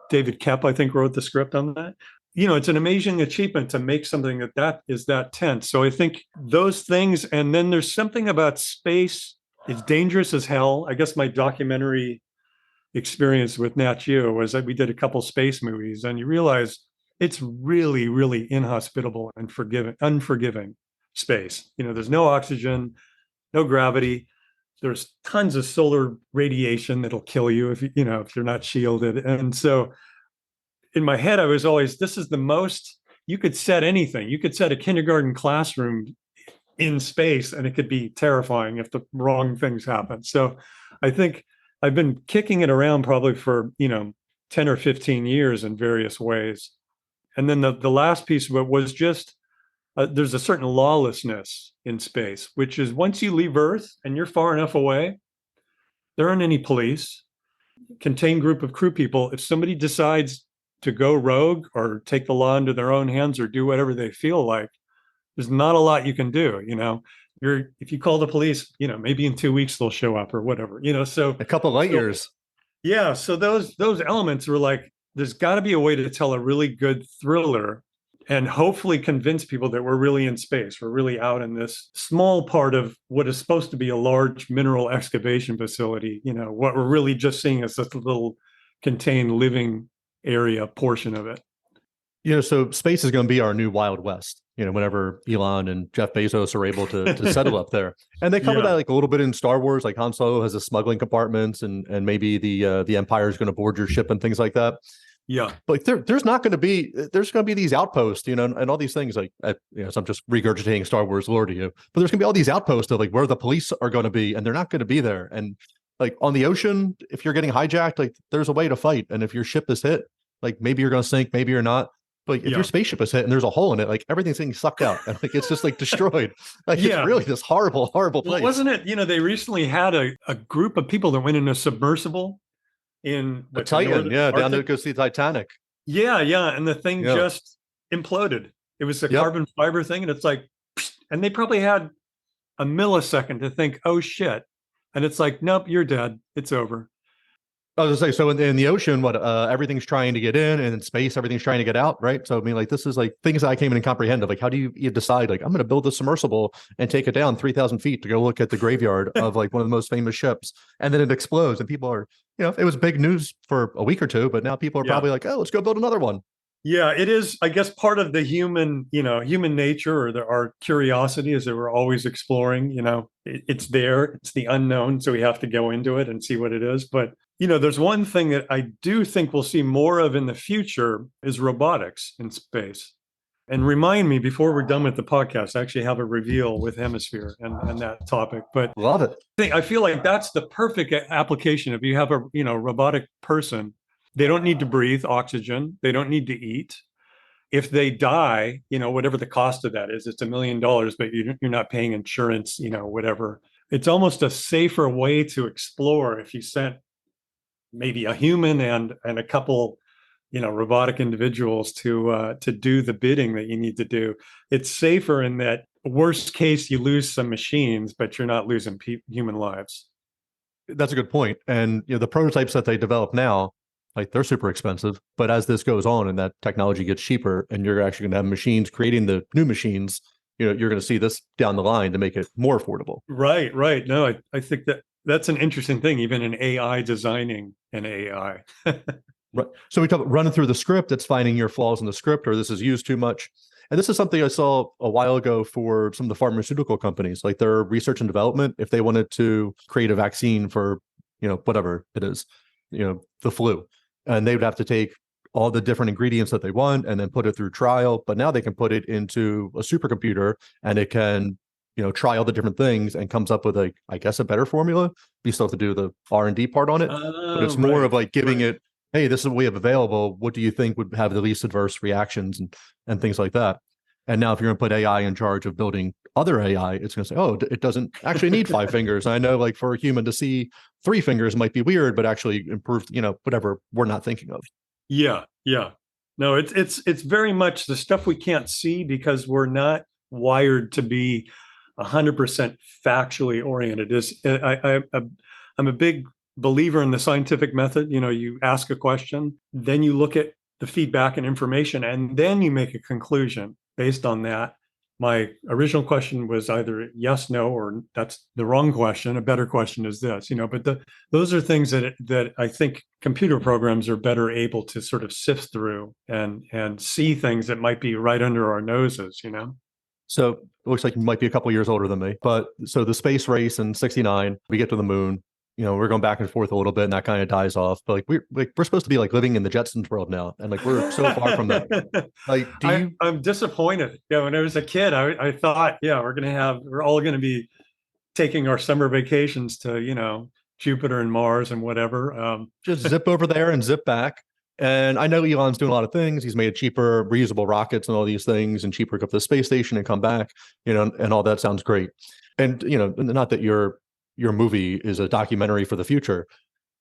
David Koepp, I think, wrote the script on that. It's an amazing achievement to make something that is that tense. So I think those things, and then there's something about space. It's dangerous as hell. I guess my documentary experience with Nat Geo was that we did a couple space movies, and you realize it's really, really inhospitable and unforgiving space. There's no oxygen, no gravity. There's tons of solar radiation that'll kill you if you're not shielded. And so in my head, I was always, this is the most, you could set anything. You could set a kindergarten classroom in space and it could be terrifying if the wrong things happen. So I think I've been kicking it around probably for, 10 or 15 years in various ways. And then the last piece of it was just, there's a certain lawlessness in space, which is once you leave Earth and you're far enough away, there aren't any police, contained group of crew people. If somebody decides to go rogue or take the law into their own hands or do whatever they feel like, there's not a lot you can do. If you call the police, maybe in 2 weeks they'll show up or whatever, so a couple light years. Yeah. So those elements were like, there's got to be a way to tell a really good thriller and hopefully convince people that we're really in space. We're really out in this small part of what is supposed to be a large mineral excavation facility. What we're really just seeing is this little contained living area portion of it. So space is going to be our new Wild West, whenever Elon and Jeff Bezos are able to settle up there. And they cover that like a little bit in Star Wars, like Han Solo has a smuggling compartments and maybe the Empire is going to board your ship and things like that. Yeah. But there's going to be these outposts, and all these things like, so I'm just regurgitating Star Wars lore to you, but there's going to be all these outposts of like where the police are going to be, and they're not going to be there. And like on the ocean, if you're getting hijacked, like there's a way to fight. And if your ship is hit, like maybe you're going to sink, maybe you're not. But if your spaceship is hit and there's a hole in it, like everything's getting sucked out. And like it's just like destroyed. Like it's really this horrible, horrible place. Well, wasn't it? They recently had a group of people that went in a submersible in the Titan, down to go see the Titanic. Yeah, and the thing just imploded. It was a carbon fiber thing, and it's like, and they probably had a millisecond to think, oh shit, and it's like, nope, you're dead. It's over. I was gonna say, so in the ocean, everything's trying to get in, and in space, everything's trying to get out, right? So I mean, like this is like things that I can't even comprehend. Of like, how do you decide? Like, I'm going to build a submersible and take it down 3,000 feet to go look at the graveyard of like one of the most famous ships, and then it explodes, and people are, it was big news for a week or two, but now people are probably like, oh, let's go build another one. Yeah, it is, I guess, part of the human nature or our curiosity is that we're always exploring. It's there, it's the unknown, so we have to go into it and see what it is. But there's one thing that I do think we'll see more of in the future is robotics in space. And remind me before we're done with the podcast, I actually have a reveal with Hemisphere and that topic. But love it. I feel like that's the perfect application. If you have a robotic person, they don't need to breathe oxygen, they don't need to eat. if they die, whatever the cost of that is, it's $1 million, but you're not paying insurance, whatever. It's almost a safer way to explore if you sent maybe a human and a couple, robotic individuals to do the bidding that you need to do. It's safer in that worst case, you lose some machines, but you're not losing human lives. That's a good point. And the prototypes that they develop now, like they're super expensive. But as this goes on and that technology gets cheaper, and you're actually going to have machines creating the new machines, you're going to see this down the line to make it more affordable. Right, right. No, I think that's an interesting thing, even in AI designing an AI. Right. So we talk about running through the script. It's finding your flaws in the script, or this is used too much. And this is something I saw a while ago for some of the pharmaceutical companies, like their research and development. If they wanted to create a vaccine for, whatever it is, the flu, and they would have to take all the different ingredients that they want and then put it through trial. But now they can put it into a supercomputer and it can, try all the different things and comes up with I guess a better formula. You still have to do the R&D part on it, but it's more of like giving it, hey, this is what we have available. What do you think would have the least adverse reactions and things like that? And now if you're going to put AI in charge of building other AI, it's going to say, oh, it doesn't actually need 5 fingers. I know like for a human to see 3 fingers might be weird, but actually improved, whatever we're not thinking of. Yeah. Yeah. No, it's very much the stuff we can't see because we're not wired to be 100% factually oriented. I'm a big believer in the scientific method. You ask a question, then you look at the feedback and information, and then you make a conclusion based on that. My original question was either yes, no, or that's the wrong question. A better question is this, but those are things that I think computer programs are better able to sort of sift through and see things that might be right under our noses, So it looks like you might be a couple years older than me, but so the space race in '69, we get to the moon. We're going back and forth a little bit, and that kind of dies off. But we're supposed to be like living in the Jetsons world now, and like we're so far from that. Like, I'm disappointed. Yeah, when I was a kid, I thought, yeah, we're all gonna be taking our summer vacations to Jupiter and Mars and whatever. Just zip over there and zip back. And I know Elon's doing a lot of things. He's made cheaper reusable rockets and all these things, and cheaper to go to the space station and come back. And all that sounds great. And not that your movie is a documentary for the future.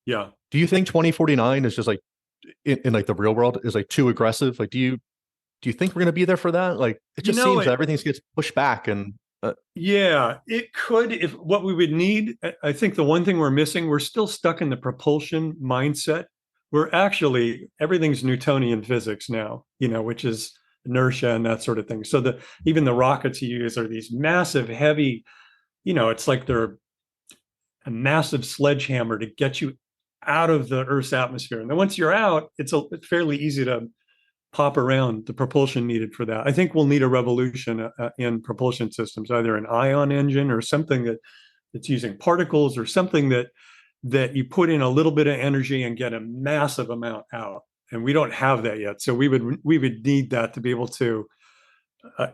Yeah. Do you think 2049 is just like in like the real world is like too aggressive? Like, do you think we're going to be there for that? Like, it just seems that everything gets pushed back and. Yeah, it could. If what we would need, I think the one thing we're missing, we're still stuck in the propulsion mindset. We're actually, everything's Newtonian physics now, which is inertia and that sort of thing. So even the rockets you use are these massive, heavy, it's like they're a massive sledgehammer to get you out of the Earth's atmosphere. And then once you're out, it's fairly easy to pop around the propulsion needed for that. I think we'll need a revolution in propulsion systems, either an ion engine or something that's using particles or something that you put in a little bit of energy and get a massive amount out. And we don't have that yet. So we would need that to be able to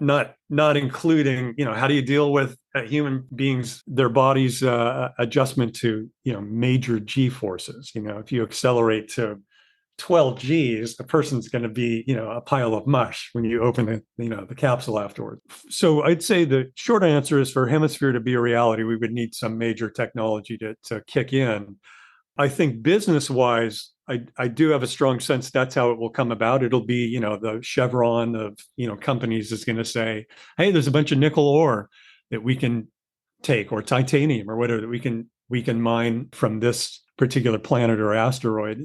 not including, how do you deal with human beings, their body's adjustment to, major G forces. If you accelerate to 12 Gs, the person's going to be, a pile of mush when you open the capsule afterwards. So I'd say the short answer is for Hemisphere to be a reality, we would need some major technology to kick in. I think business-wise, I do have a strong sense that's how it will come about. It'll be, the Chevron of, companies is going to say, hey, there's a bunch of nickel ore that we can take, or titanium or whatever, that we can mine from this particular planet or asteroid.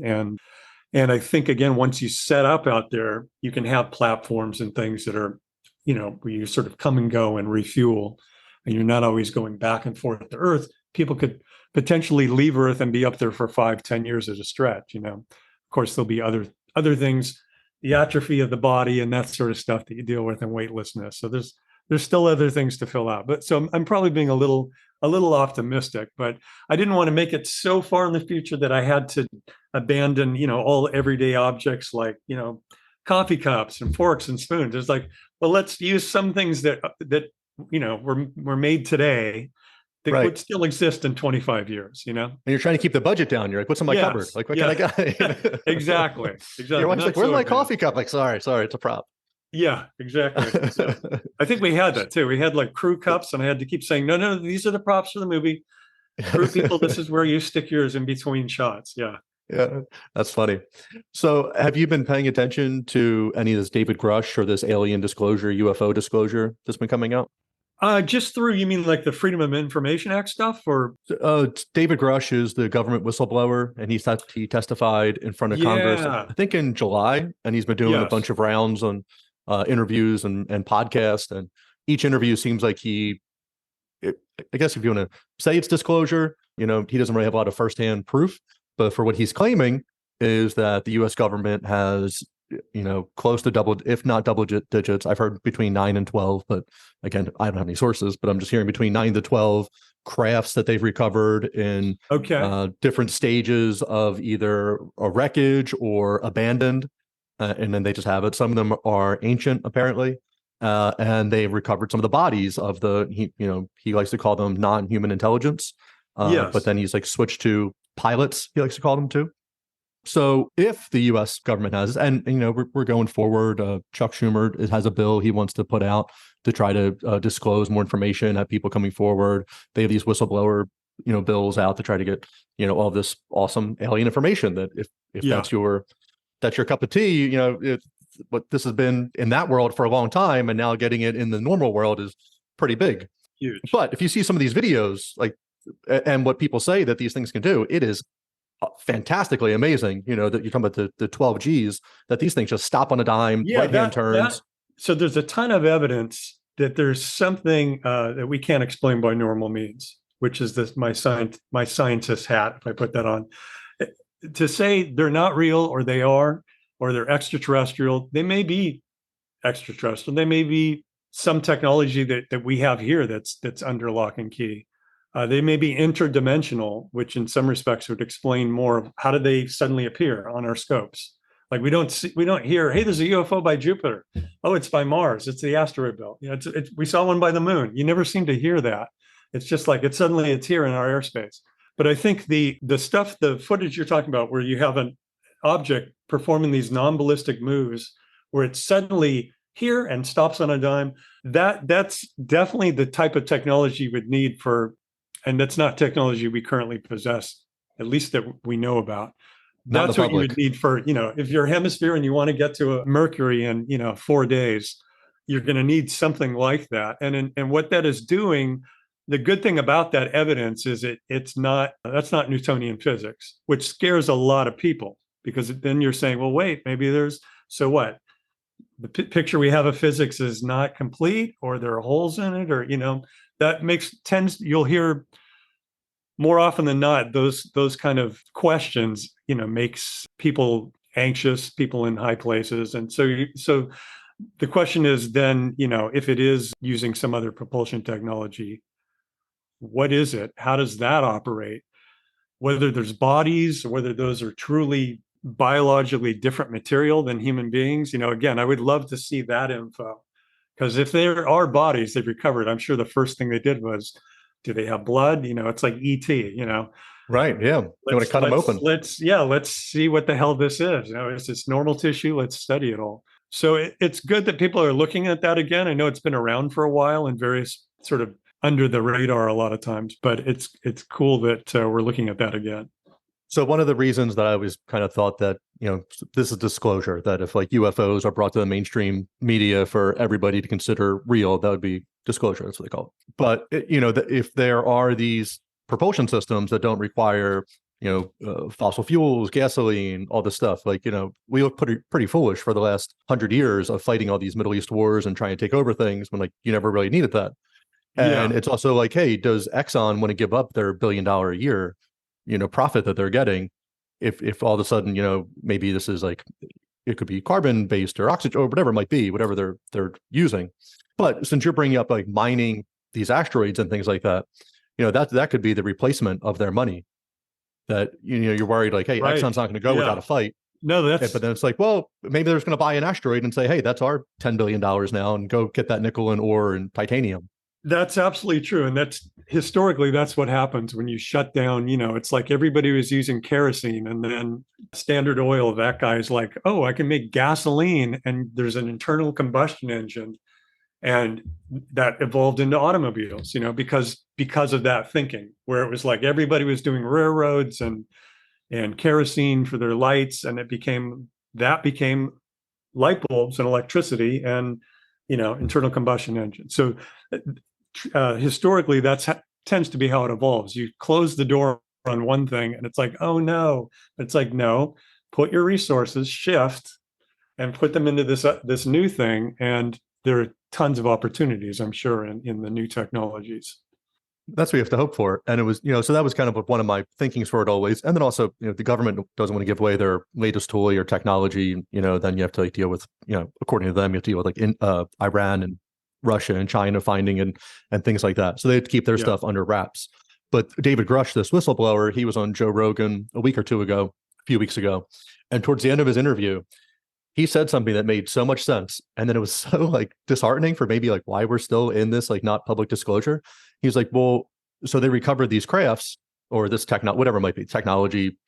And I think, again, once you set up out there, you can have platforms and things that are, where you sort of come and go and refuel, and you're not always going back and forth to Earth. People could potentially leave Earth and be up there for 5-10 years at a stretch. Of course, there'll be other things, the atrophy of the body and that sort of stuff that you deal with, and weightlessness. So there's still other things to fill out. But so I'm probably being a little optimistic, but I didn't want to make it so far in the future that I had to abandon, all everyday objects like, coffee cups and forks and spoons. It's like, well, let's use some things that were made today that would still exist in 25 years, And you're trying to keep the budget down. You're like, what's in my cupboard? Like, what can I get? Exactly. Your wife's like, where's my coffee cup? Like, sorry, it's a prop. Yeah, exactly. So I think we had that too. We had like crew cups, and I had to keep saying, no, no, these are the props for the movie. Crew people, this is where you stick yours in between shots. Yeah. Yeah, that's funny. So, have you been paying attention to any of this David Grush or this alien disclosure, UFO disclosure that's been coming out? Just through, you mean like the Freedom of Information Act stuff, or? David Grush is the government whistleblower, and he testified in front of Congress, Yeah. I think in July, and he's been doing a Yes. bunch of rounds on interviews and podcasts, and each interview seems like I guess if you want to say it's disclosure, he doesn't really have a lot of firsthand proof, but for what he's claiming is that the U.S. government has, close to double, if not double digits. I've heard between 9 and 12, but again, I don't have any sources, but I'm just hearing between 9 to 12 crafts that they've recovered in Okay. different stages of either a wreckage or abandoned, and then they just have it. Some of them are ancient, apparently, and they've recovered some of the bodies of he likes to call them non-human intelligence, but Yes. then he's like switched to pilots. He likes to call them too. So if the U.S. government has, and we're going forward, Chuck Schumer has a bill he wants to put out to try to disclose more information at people coming forward. They have these whistleblower, bills out to try to get, all this awesome alien information that if Yeah. that's your cup of tea, but this has been in that world for a long time, and now getting it in the normal world is pretty big. Huge. But if you see some of these videos, like, and what people say that these things can do, it is fantastically amazing. That you're talking about the 12 Gs, that these things just stop on a dime, Yeah. right hand turns. So there's a ton of evidence that there's something that we can't explain by normal means, which is my scientist hat, if I put that on. To say they're not real, or they are, or they're extraterrestrial, they may be extraterrestrial. They may be some technology that we have here that's under lock and key. They may be interdimensional, which in some respects would explain more of how did they suddenly appear on our scopes. Like we don't hear, hey, there's a UFO by Jupiter. Oh, it's by Mars. It's the asteroid belt. We saw one by the moon. You never seem to hear that. It's just like it's here in our airspace. But I think the footage you're talking about, where you have an object performing these non-ballistic moves, where it's suddenly here and stops on a dime, that's definitely the type of technology you would need for. And that's not technology we currently possess, at least that we know about. That's what you would need for, if you're Hemisphere and you want to get to a Mercury in, 4 days, you're going to need something like that. And what that is doing, the good thing about that evidence is that's not Newtonian physics, which scares a lot of people, because then you're saying, well, wait, maybe so what? The picture we have of physics is not complete, or there are holes in it, or, you'll hear more often than not, those kind of questions, makes people anxious, people in high places. And so the question is then, if it is using some other propulsion technology, what is it? How does that operate? Whether there's bodies, whether those are truly biologically different material than human beings, again, I would love to see that info. Because if there are bodies they've recovered, I'm sure the first thing they did was, do they have blood? It's like ET, Right. Yeah. They want to cut them open. Let's see what the hell this is. Is this normal tissue? Let's study it all. So it's good that people are looking at that again. I know it's been around for a while and various sort of under the radar a lot of times, but it's cool that we're looking at that again. So one of the reasons that I always kind of thought that, this is disclosure, that if like UFOs are brought to the mainstream media for everybody to consider real, that would be disclosure. That's what they call it. But, if there are these propulsion systems that don't require, fossil fuels, gasoline, all this stuff, like, we look pretty foolish for the last 100 years of fighting all these Middle East wars and trying to take over things when like you never really needed that. And it's also like, hey, does Exxon want to give up their $1 billion a year, profit that they're getting, if all of a sudden, maybe this is like, it could be carbon based or oxygen or whatever it might be, whatever they're using. But since you're bringing up like mining these asteroids and things like that, that could be the replacement of their money. That you're worried like, hey, right. Exxon's not going to go without a fight. No, but then it's like, well, maybe they're just going to buy an asteroid and say, hey, that's our $10 billion now, and go get that nickel and ore and titanium. That's absolutely true. And that's historically, that's what happens when you shut down. It's like everybody was using kerosene and then Standard Oil. That guy's like, oh, I can make gasoline and there's an internal combustion engine. And that evolved into automobiles, because of that thinking, where it was like everybody was doing railroads and kerosene for their lights. And that became light bulbs and electricity and, internal combustion engine. So historically, tends to be how it evolves. You close the door on one thing, and it's like, oh no. It's like, no, put your resources, shift, and put them into this new thing. And there are tons of opportunities, I'm sure, in the new technologies. That's what you have to hope for. And it was, so that was kind of one of my thinkings for it always. And then also, the government doesn't want to give away their latest toy or technology, then you have to like deal with, according to them, you have to deal with like Iran and Russia and China finding and things like that. So they have to keep their stuff under wraps. But David Grush, this whistleblower, he was on Joe Rogan a few weeks ago. And towards the end of his interview, he said something that made so much sense. And then it was so like disheartening for maybe like why we're still in this like not public disclosure. He's like, well, so they recovered these crafts or this whatever it might be, technology,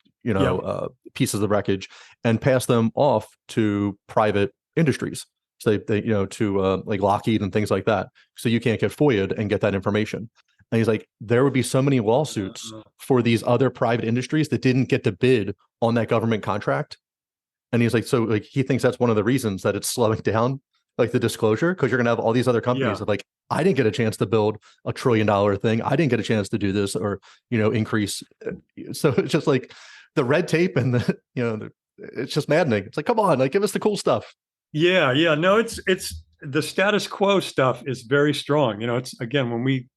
pieces of wreckage and passed them off to private industries. So they to like Lockheed and things like that. So you can't get FOIA'd and get that information. And he's like, there would be so many lawsuits for these other private industries that didn't get to bid on that government contract. And he's like, so like he thinks that's one of the reasons that it's slowing down like the disclosure, because you're gonna have all these other companies that like, I didn't get a chance to build $1 trillion thing. I didn't get a chance to do this or increase. So it's just like the red tape and it's just maddening. It's like, come on, like give us the cool stuff. Yeah. No, it's the status quo stuff is very strong. It's again, when we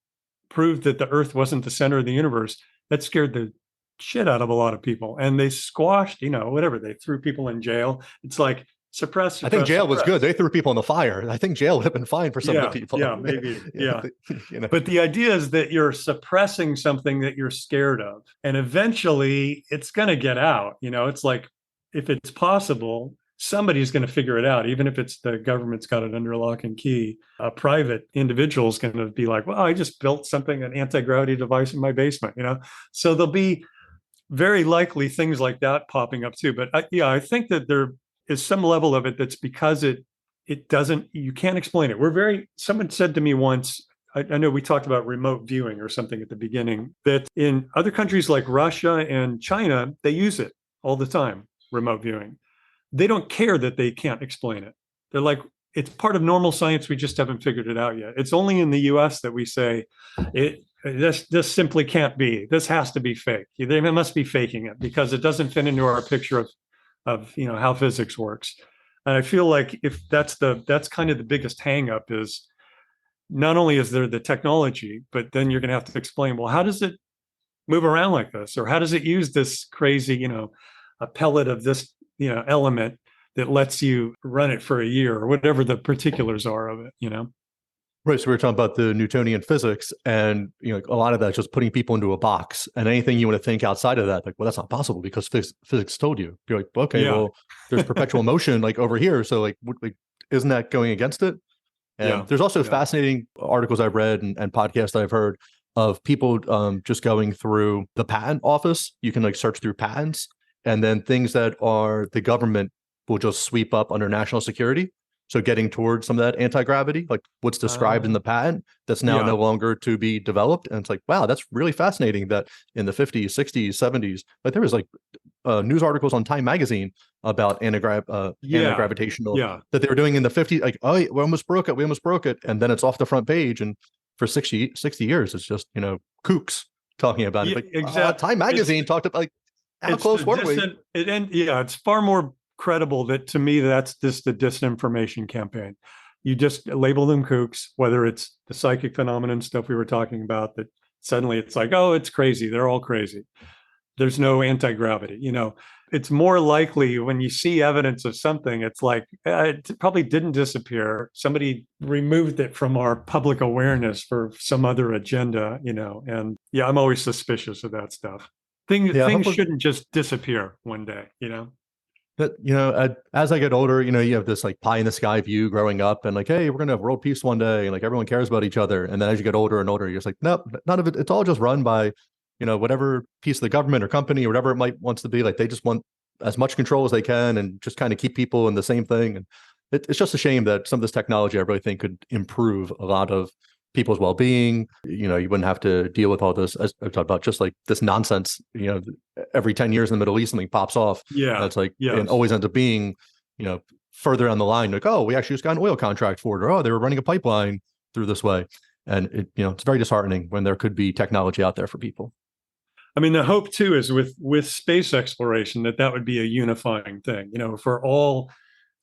proved that the Earth wasn't the center of the universe, that scared the shit out of a lot of people, and they squashed, whatever, they threw people in jail. It's like suppress. I think jail was good. They threw people in the fire. I think jail would have been fine for some of the people. Yeah, maybe. Yeah. But the idea is that you're suppressing something that you're scared of, and eventually it's going to get out. It's like, if it's possible, somebody's going to figure it out, even if it's the government's got it under lock and key. A private individual is going to be like, well, I just built an anti-gravity device in my basement, So there'll be very likely things like that popping up too. But I think that there is some level of it that's because it doesn't, you can't explain it. Someone said to me once, I know we talked about remote viewing or something at the beginning, that in other countries like Russia and China, they use it all the time, remote viewing. They don't care that they can't explain it. They're like, it's part of normal science. We just haven't figured it out yet. It's only in the US that we say this simply can't be. This has to be fake. They must be faking it because it doesn't fit into our picture of how physics works. And I feel like if that's kind of the biggest hang up, is not only is there the technology, but then you're going to have to explain, well, how does it move around like this? Or how does it use this crazy, a pellet of this, element that lets you run it for a year, or whatever the particulars are of it, Right. So we were talking about the Newtonian physics, and a lot of that's just putting people into a box. And anything you want to think outside of that, like, well, that's not possible because physics told you. You're like, okay, well, there's perpetual motion like over here. So like isn't that going against it? And there's also fascinating articles I've read and podcasts I've heard of people just going through the patent office. You can like search through patents, and then things that are the government will just sweep up under national security. So getting towards some of that anti-gravity, like what's described in the patent, that's now no longer to be developed. And it's like, wow, that's really fascinating that in the 50s, 60s, 70s, like there was like news articles on Time magazine about anti-gravitational that they were doing in the 50s. Like, oh, we almost broke it. And then it's off the front page. And for 60 years, it's just, kooks talking about it. Like, exactly. Time magazine talked about like, how close were we? It's far more credible that, to me, that's just the disinformation campaign. You just label them kooks, whether it's the psychic phenomenon stuff we were talking about, that suddenly it's like, oh, it's crazy. They're all crazy. There's no anti-gravity. It's more likely when you see evidence of something, it's like, it probably didn't disappear. Somebody removed it from our public awareness for some other agenda, and I'm always suspicious of that stuff. Things shouldn't just disappear one day, That, as I get older, you have this like pie in the sky view growing up, and like, hey, we're gonna have world peace one day, and like everyone cares about each other. And then as you get older and older, you're just like, nope, none of it. It's all just run by, whatever piece of the government or company or whatever it might wants to be. Like they just want as much control as they can, and just kind of keep people in the same thing. And it's just a shame that some of this technology I really think could improve a lot of people's well-being. You wouldn't have to deal with all this, as I talked about, just like this nonsense. Every 10 years in the Middle East, something pops off. Yeah. That's like, Yes. and always ends up being, further down the line, like, oh, we actually just got an oil contract for it, or oh, they were running a pipeline through this way. And it's very disheartening when there could be technology out there for people. I mean, the hope too is with space exploration that would be a unifying thing. If we're all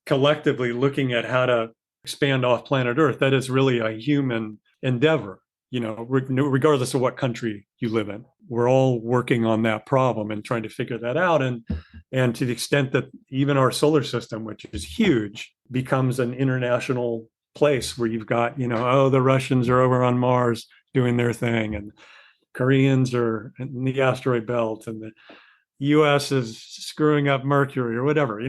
collectively looking at how to expand off planet Earth, that is really a human endeavor. Regardless of what country you live in, we're all working on that problem and trying to figure that out. And to the extent that even our solar system, which is huge, becomes an international place where you've got, the Russians are over on Mars doing their thing, and Koreans are in the asteroid belt, and the US is screwing up Mercury or whatever.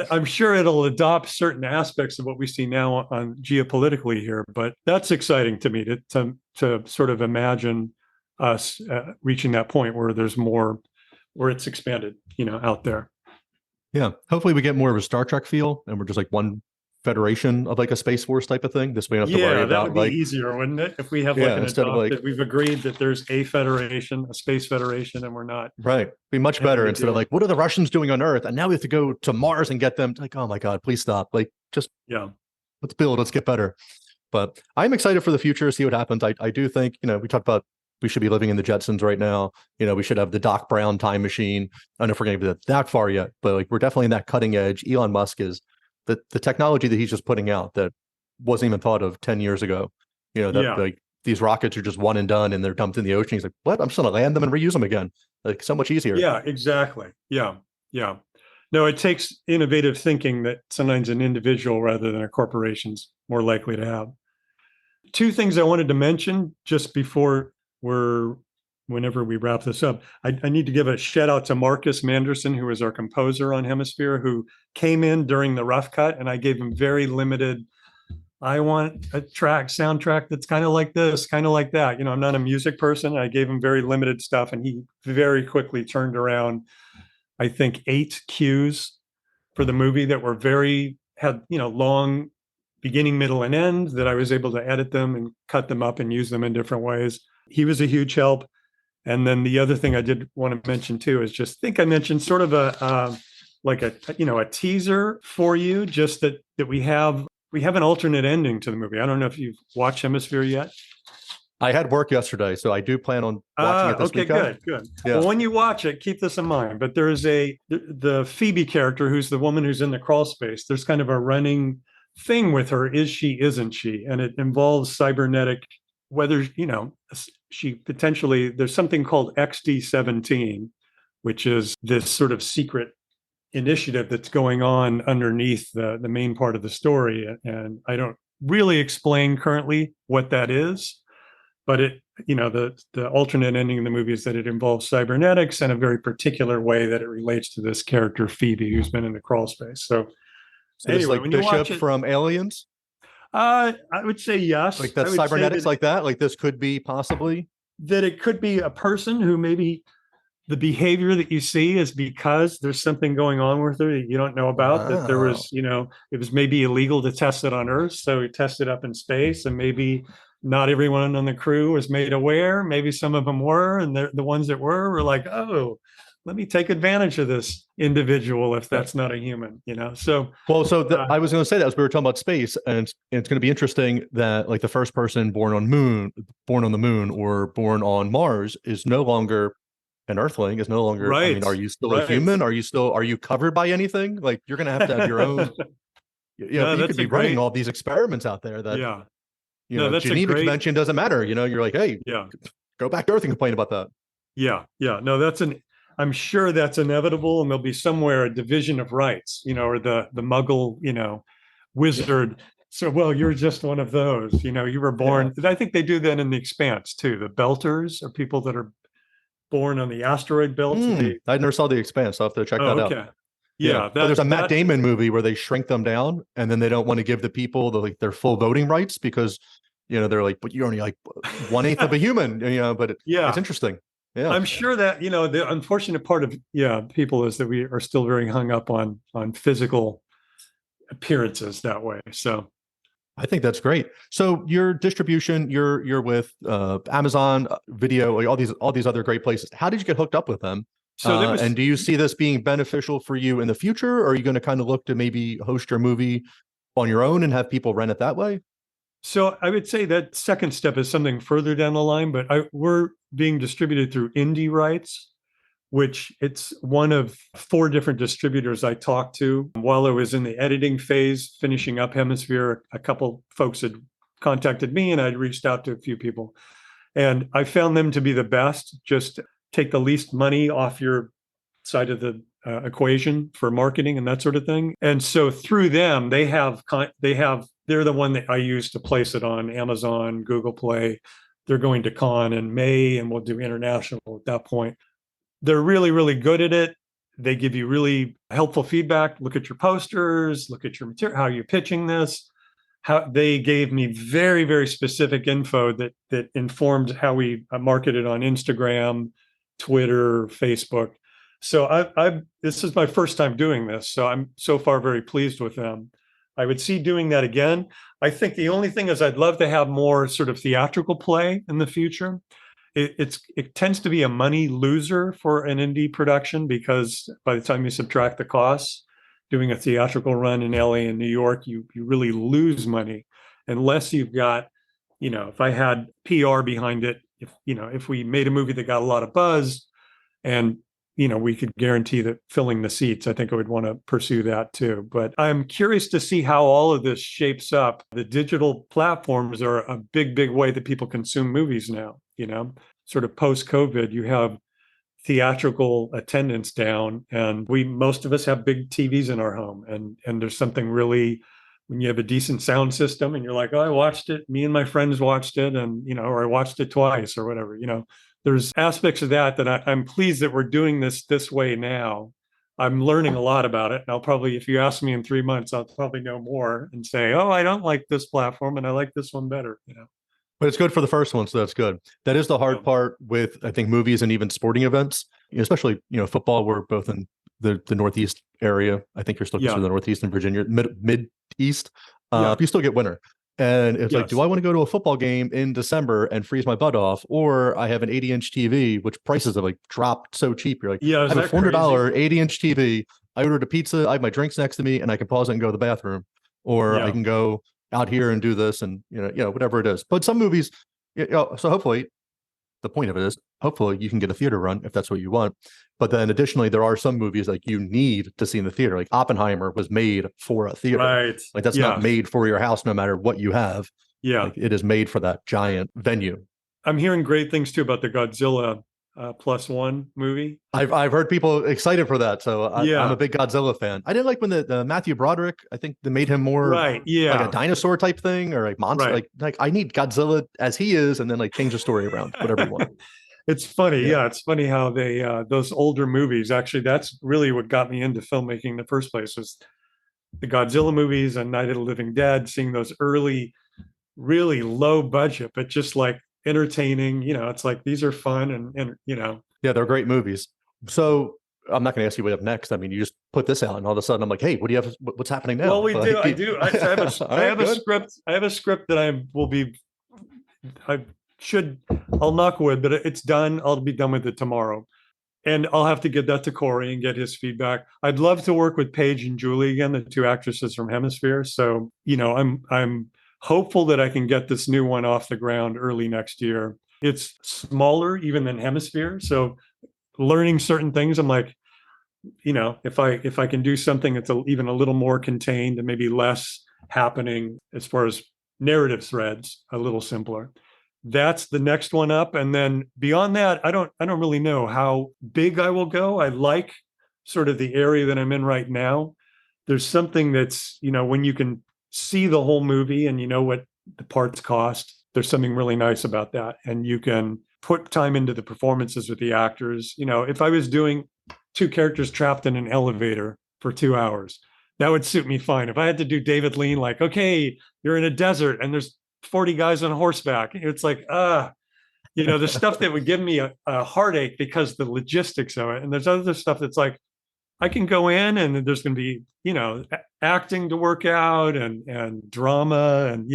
I'm sure it'll adopt certain aspects of what we see now on geopolitically here, but that's exciting to me to sort of imagine us reaching that point where there's more, where it's expanded, out there. Yeah. Hopefully we get more of a Star Trek feel, and we're just like one federation of like a Space Force type of thing. This way we don't have to worry That about would be like easier, wouldn't it? If we have like an instead adopted, of like, we've agreed that there's a federation, a space federation, and we're not. right. Be much better instead of like, what are the Russians doing on Earth? And now we have to go to Mars and get them. It's like, oh my God, please stop. Like, just let's get better. But I'm excited for the future, see what happens. I do think, we talked about we should be living in the Jetsons right now. We should have the Doc Brown time machine. I don't know if we're going to be that far yet, but like we're definitely in that cutting edge. Elon Musk is the technology that he's just putting out that wasn't even thought of 10 years ago. Like these rockets are just one and done and they're dumped in the ocean. He's like, what? I'm just going to land them and reuse them again. Like so much easier. Yeah, exactly. Yeah. No, it takes innovative thinking that sometimes an individual rather than a corporation's more likely to have. Two things I wanted to mention just before whenever we wrap this up. I need to give a shout out to Marcus Manderson, who is our composer on Hemisphere, who came in during the rough cut, and I gave him very limited, I want a soundtrack that's kind of like this, kind of like that. I'm not a music person. I gave him very limited stuff, and he very quickly turned around, I think, 8 cues for the movie that were had long beginning, middle, and end, that I was able to edit them and cut them up and use them in different ways. He was a huge help. And then the other thing I did want to mention too is just think I mentioned sort of a teaser for you, just that we have an alternate ending to the movie. I don't know if you've watched Hemisphere yet. I had work yesterday, so I do plan on watching it this weekend. Good. Yeah. Well, when you watch it, keep this in mind. But there is the Phoebe character, who's the woman who's in the crawl space. There's kind of a running thing with her, is she, isn't she? And it involves cybernetic, whether, she potentially, there's something called XD17, which is this sort of secret initiative that's going on underneath the main part of the story. And I don't really explain currently what that is, but the alternate ending in the movie is that it involves cybernetics in a very particular way that it relates to this character, Phoebe, who's been in the crawl space. So anyway, like Bishop from Aliens? I would say yes. Like that cybernetics like that? Like this could be possibly? That it could be a person who maybe the behavior that you see is because there's something going on with her that you don't know about, that there was, it was maybe illegal to test it on Earth. So we tested up in space, and maybe not everyone on the crew was made aware. Maybe some of them were, and the ones that were like, oh, let me take advantage of this individual if that's not a human, So, I was going to say that as we were talking about space, and it's going to be interesting that like the first person born on the moon or born on Mars is no longer an Earthling, is no longer. Right. I mean, are you still a human? Are you covered by anything? Like you're going to have your own. You could be running all these experiments out there that. Geneva Convention doesn't matter. You're like, hey, go back to Earth and complain about that. Yeah. No, I'm sure that's inevitable, and there'll be somewhere a division of rights, or the Muggle, wizard. So, well, you're just one of those, you were born. I think they do that in The Expanse too. The Belters are people that are born on the asteroid belt. I never saw The Expanse. So I'll have to check that out. Yeah. Yeah, But there's a Matt that Damon movie where they shrink them down and then they don't want to give the people like their full voting rights because, they're like, but you're only like 1/8 of a human, but it's yeah. interesting. Yeah. I'm sure that, the unfortunate part of people is that we are still very hung up on physical appearances that way. So I think that's great. So your distribution, you're with Amazon Video, like all these other great places. How did you get hooked up with them? so there was And do you see this being beneficial for you in the future? Or are you going to kind of look to maybe host your movie on your own and have people rent it that way? So I would say that second step is something further down the line, but we're being distributed through Indie Rights, which it's one of four different distributors I talked to while I was in the editing phase, finishing up Hemisphere. A couple folks had contacted me and I'd reached out to a few people. And I found them to be the best. Just take the least money off your side of the equation for marketing and that sort of thing. And so through them, they're the one that I use to place it on Amazon, Google Play. They're going to con in May, and we'll do international at that point. They're really, really good at it. They give you really helpful feedback. Look at your posters, look at your material, how you're pitching this. How they gave me very, very specific info that informed how we marketed on Instagram, Twitter, Facebook. So this is my first time doing this, so I'm so far very pleased with them. I would see doing that again. I think the only thing is I'd love to have more sort of theatrical play in the future. It tends to be a money loser for an indie production because by the time you subtract the costs, doing a theatrical run in LA and New York, you really lose money unless you've got, if I had PR behind it, if we made a movie that got a lot of buzz and we could guarantee that filling the seats, I think I would want to pursue that too. But I'm curious to see how all of this shapes up. The digital platforms are a big, big way that people consume movies now, sort of post-COVID, you have theatrical attendance down and most of us have big TVs in our home. And there's something really, when you have a decent sound system and you're like, oh, I watched it, me and my friends watched it and, or I watched it twice or whatever, there's aspects of that I'm pleased that we're doing this way now. I'm learning a lot about it. And I'll probably, if you ask me in 3 months, I'll probably know more and say, oh, I don't like this platform and I like this one better, But it's good for the first one, so that's good. That is the hard part with, I think, movies and even sporting events, especially, football. We're both in the Northeast area. I think you're still considered the Northeast in Virginia, mid East. You still get winter. And it's like, do I want to go to a football game in December and freeze my butt off? Or I have an 80-inch TV, which prices have like dropped so cheap. You're like, I have a $400 80-inch TV. I ordered a pizza. I have my drinks next to me and I can pause it and go to the bathroom. Or I can go out here and do this and, whatever it is. But some movies, so hopefully the point of it is hopefully you can get a theater run if that's what you want. But then additionally, there are some movies like you need to see in the theater. Like Oppenheimer was made for a theater. Right. Like that's not made for your house, no matter what you have. Yeah. Like, it is made for that giant venue. I'm hearing great things too about the Godzilla +1 movie. I've heard people excited for that. So I'm a big Godzilla fan. I didn't like when the Matthew Broderick, I think they made him more like a dinosaur type thing or like monster. Like I need Godzilla as he is and then like change the story around, whatever you want. It's funny. Yeah. It's funny how they, those older movies, actually, that's really what got me into filmmaking in the first place was the Godzilla movies and Night of the Living Dead, seeing those early, really low budget, but just like entertaining, it's like, these are fun and. Yeah, they're great movies. So I'm not going to ask you what you have next. I mean, you just put this out and all of a sudden I'm like, hey, what do you have? What's happening now? Well, I do. I have a script. I have a script that I'll knock wood, but it's done. I'll be done with it tomorrow. And I'll have to get that to Corey and get his feedback. I'd love to work with Paige and Julie again, the two actresses from Hemisphere. So, I'm hopeful that I can get this new one off the ground early next year. It's smaller even than Hemisphere. So learning certain things, I'm like, if I can do something that's even a little more contained and maybe less happening as far as narrative threads, a little simpler. That's the next one up. And then beyond that, I don't really know how big I will go. I like sort of the area that I'm in right now. There's something that's, when you can see the whole movie and you know what the parts cost, there's something really nice about that. And you can put time into the performances with the actors. If I was doing two characters trapped in an elevator for 2 hours. That would suit me fine. If I had to do David Lean, like, okay, you're in a desert and there's 40 guys on horseback, it's like, the stuff that would give me a heartache because the logistics of it. And there's other stuff that's like, I can go in and there's going to be, acting to work out and drama and,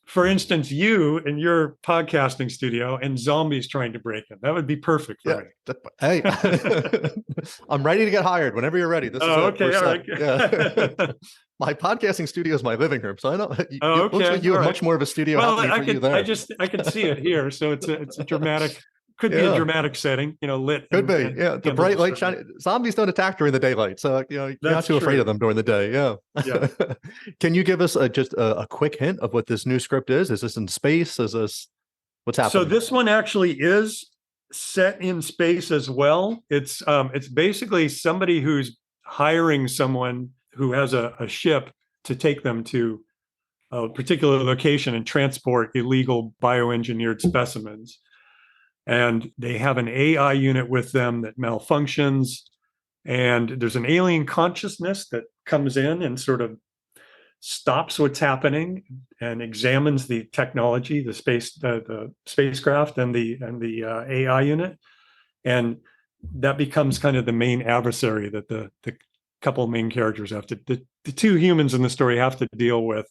for instance, you in your podcasting studio and zombies trying to break in. That would be perfect for me. Hey, I'm ready to get hired whenever you're ready. This is okay. All right. Yeah. My podcasting studio is my living room, so I know it looks like you have much more of a studio happening for you there. I can see it here, so it's a dramatic. Could be a dramatic setting, lit. Could be, the bright light shining. Zombies don't attack during the daylight, so you're not too afraid of them during the day. Yeah. Can you give us just a quick hint of what this new script is? Is this in space? Is this what's happening? So this one actually is set in space as well. It's basically somebody who's hiring someone who has a ship to take them to a particular location and transport illegal bioengineered specimens. And they have an AI unit with them that malfunctions. And there's an alien consciousness that comes in and sort of stops what's happening and examines the technology, the spacecraft and the AI unit. And that becomes kind of the main adversary that the couple of main characters have to, the two humans in the story have to deal with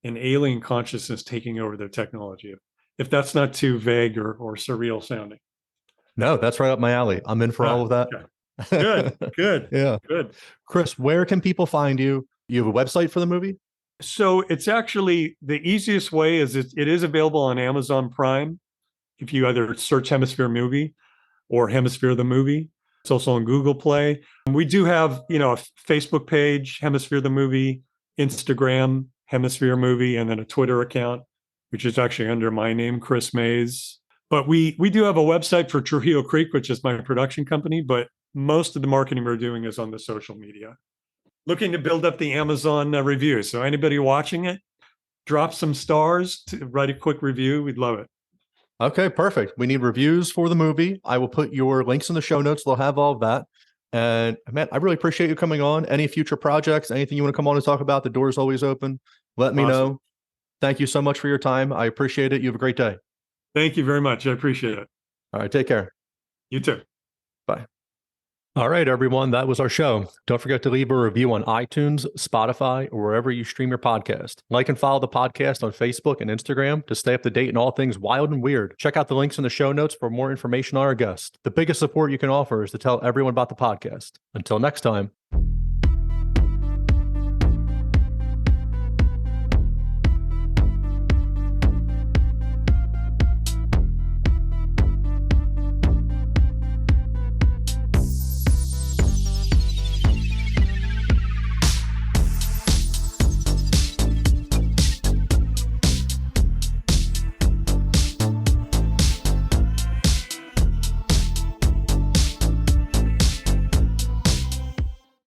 an alien consciousness taking over their technology. If that's not too vague or surreal sounding. No, that's right up my alley. I'm in for all of that. Okay. Good. Yeah. Good. Chris, where can people find you? You have a website for the movie? So it's actually the easiest way is it is available on Amazon Prime. If you either search Hemisphere Movie or Hemisphere the Movie. It's also on Google Play. We do have, a Facebook page, Hemisphere the Movie, Instagram, Hemisphere Movie, and then a Twitter account, which is actually under my name, Chris Maes. But we do have a website for Trujillo Creek, which is my production company, but most of the marketing we're doing is on the social media. Looking to build up the Amazon reviews. So anybody watching it, drop some stars, write a quick review. We'd love it. Okay, perfect. We need reviews for the movie. I will put your links in the show notes. They'll have all of that. And man, I really appreciate you coming on. Any future projects, anything you want to come on and talk about, the door is always open. Let me know. Thank you so much for your time. I appreciate it. You have a great day. Thank you very much. I appreciate it. All right, take care. You too. Bye. All right, everyone. That was our show. Don't forget to leave a review on iTunes, Spotify, or wherever you stream your podcast. Like and follow the podcast on Facebook and Instagram to stay up to date in all things wild and weird. Check out the links in the show notes for more information on our guest. The biggest support you can offer is to tell everyone about the podcast. Until next time.